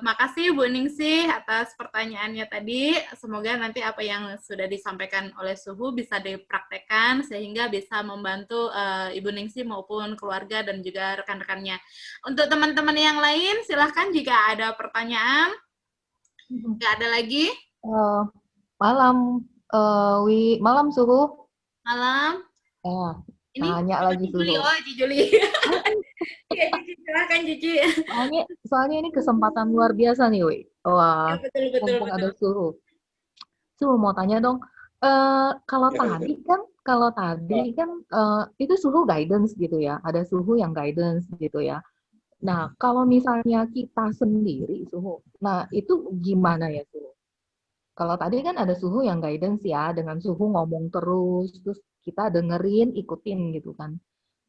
makasih Bu Ningsih atas pertanyaannya tadi. Semoga nanti apa yang sudah disampaikan oleh Suhu bisa dipraktekkan sehingga bisa membantu Ibu Ningsih maupun keluarga dan juga rekan-rekannya. Untuk teman-teman yang lain, silahkan jika ada pertanyaan. Nggak ada lagi? Malam Suhu. Malam. Ini Tanya lagi Cici Juli. Suhu. Oh, Cici Juli. Ya, Cici, silahkan Cici. Soalnya ini kesempatan luar biasa nih, Wi. Wah, Ya, betul. mumpung ada Suhu. Suhu mau tanya dong. Kalau tadi kan itu Suhu guidance gitu ya. Ada Suhu yang guidance gitu ya. Nah, kalau misalnya kita sendiri Suhu, nah itu gimana ya Suhu? Kalau tadi kan ada Suhu yang guidance ya, dengan Suhu ngomong terus kita dengerin, ikutin gitu kan.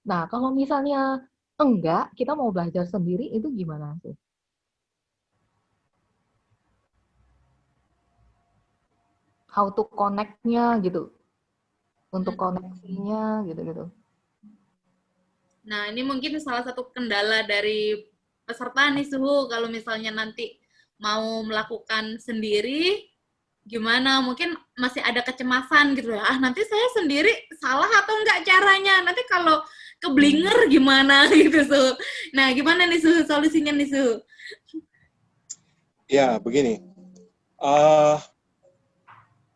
Nah, kalau misalnya enggak, kita mau belajar sendiri, itu gimana sih? How to connect-nya gitu. Untuk koneksinya gitu-gitu. Nah, ini mungkin salah satu kendala dari peserta nih, Suhu. Kalau misalnya nanti mau melakukan sendiri, gimana? Mungkin masih ada kecemasan gitu ya. Nanti saya sendiri salah atau enggak caranya? Nanti kalau keblinger gimana gitu, Suhu. Nah, gimana nih, Suhu? Solusinya nih, Suhu? Ya, begini.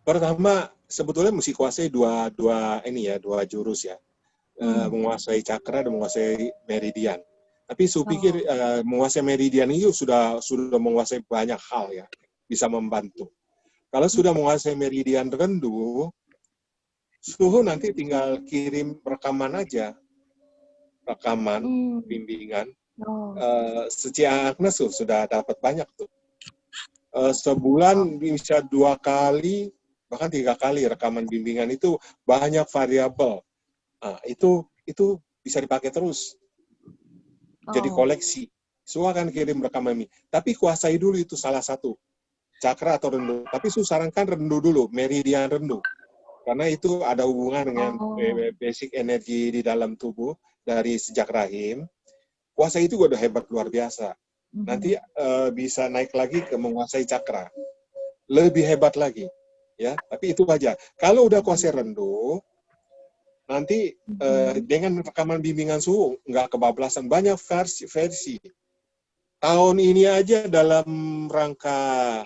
Pertama, sebetulnya mesti kuasai dua jurus ya. Menguasai cakra dan menguasai meridian. Tapi saya pikir menguasai meridian itu sudah menguasai banyak hal ya, bisa membantu. Kalau sudah menguasai meridian rendu, Suhu nanti tinggal kirim rekaman aja, bimbingan. Cici Agnes sudah dapat banyak tuh. Sebulan bisa 2 kali, bahkan 3 kali rekaman bimbingan itu banyak variabel. Itu bisa dipakai terus. Jadi koleksi. Semua akan kirim rekaman ini. Tapi kuasai dulu itu salah satu. Cakra atau rendu. Tapi sarankan rendu dulu, meridian rendu. Karena itu ada hubungan dengan basic energi di dalam tubuh dari sejak rahim. Kuasai itu udah hebat luar biasa. Nanti bisa naik lagi ke menguasai cakra. Lebih hebat lagi. Ya, tapi itu aja. Kalau udah kuasai rendu, nanti dengan rekaman bimbingan Suhu nggak kebablasan, banyak versi. Tahun ini aja dalam rangka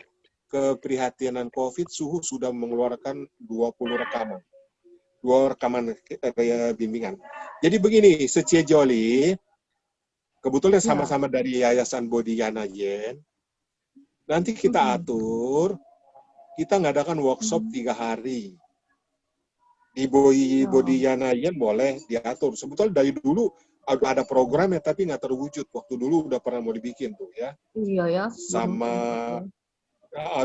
keprihatinan COVID, Suhu sudah mengeluarkan 20 rekaman. 2 rekaman bimbingan. Jadi begini, Joli, kebetulan sama-sama dari Yayasan Bodhiyana Yen, nanti kita atur, kita ngadakan workshop 3 hari. Di Bodhiyana Yen boleh diatur. Sebetulnya dari dulu ada programnya tapi nggak terwujud. Waktu dulu udah pernah mau dibikin tuh ya. Iya ya.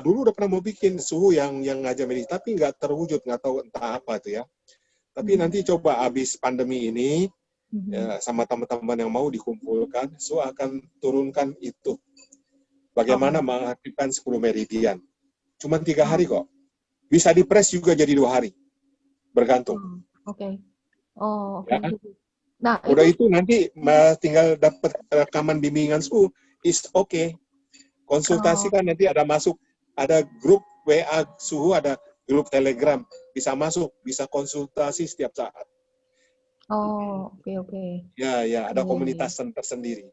Dulu udah pernah mau bikin Suhu yang ngajar meditasi tapi nggak terwujud, nggak tahu entah apa itu ya. Tapi nanti coba habis pandemi ini ya, sama teman-teman yang mau dikumpulkan, Suhu akan turunkan itu. Bagaimana mengaktifkan 10 meridian. Cuma 3 hari kok. Bisa di-press juga jadi 2 hari. Bergantung. Oke. Ya. Nah, udah itu nanti tinggal dapat rekaman bimbingan Suhu, is okay. Konsultasi kan nanti ada masuk, ada grup WA Suhu, ada grup Telegram, bisa masuk, bisa konsultasi setiap saat. Oke. Ya, ada komunitas tersendiri.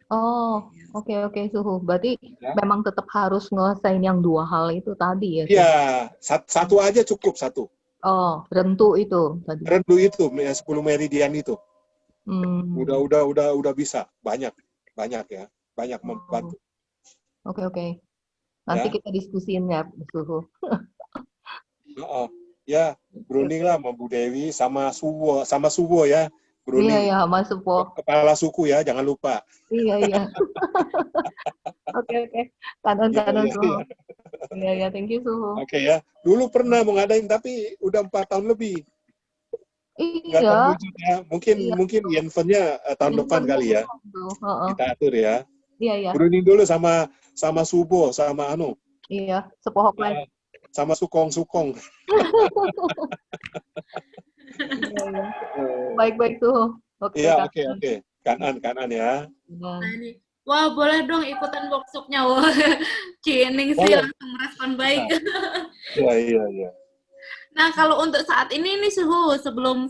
Oh, oke suhu. Berarti Ya. memang tetap harus ngelesain yang 2 hal itu tadi ya, suhu. Iya, satu aja cukup, satu. Oh, rentu itu tadi. Rendu itu 10 meridian itu. Hmm. Udah bisa. Banyak ya. Banyak membantu. Oke. Nanti Ya. kita diskusiin ya, suhu. Ya, berunding lah sama Bu Dewi sama Suwo ya. Berunding. Iya, Mas Supo. Kepala suku ya, jangan lupa. Iya. Oke. Kanan Iya. suhu. Iya, thank you suhu. Oke ya. Dulu pernah mau ngadain tapi udah 4 tahun lebih. Nggak Iya. terwujud ya. Mungkin eventnya tahun depan kali ya. Kita atur ya. Iya. Berunding dulu sama Subo, sama Iya, Sepohok lain. sama Sukong. Iya. Baik suhu. Oke. Iya, oke. Kanan ya. Nah, ini. Wah, boleh dong ikutan workshopnya. Wah, Cining sih Boleh. langsung merespon baik. Iya. Nah, kalau untuk saat ini nih suhu sebelum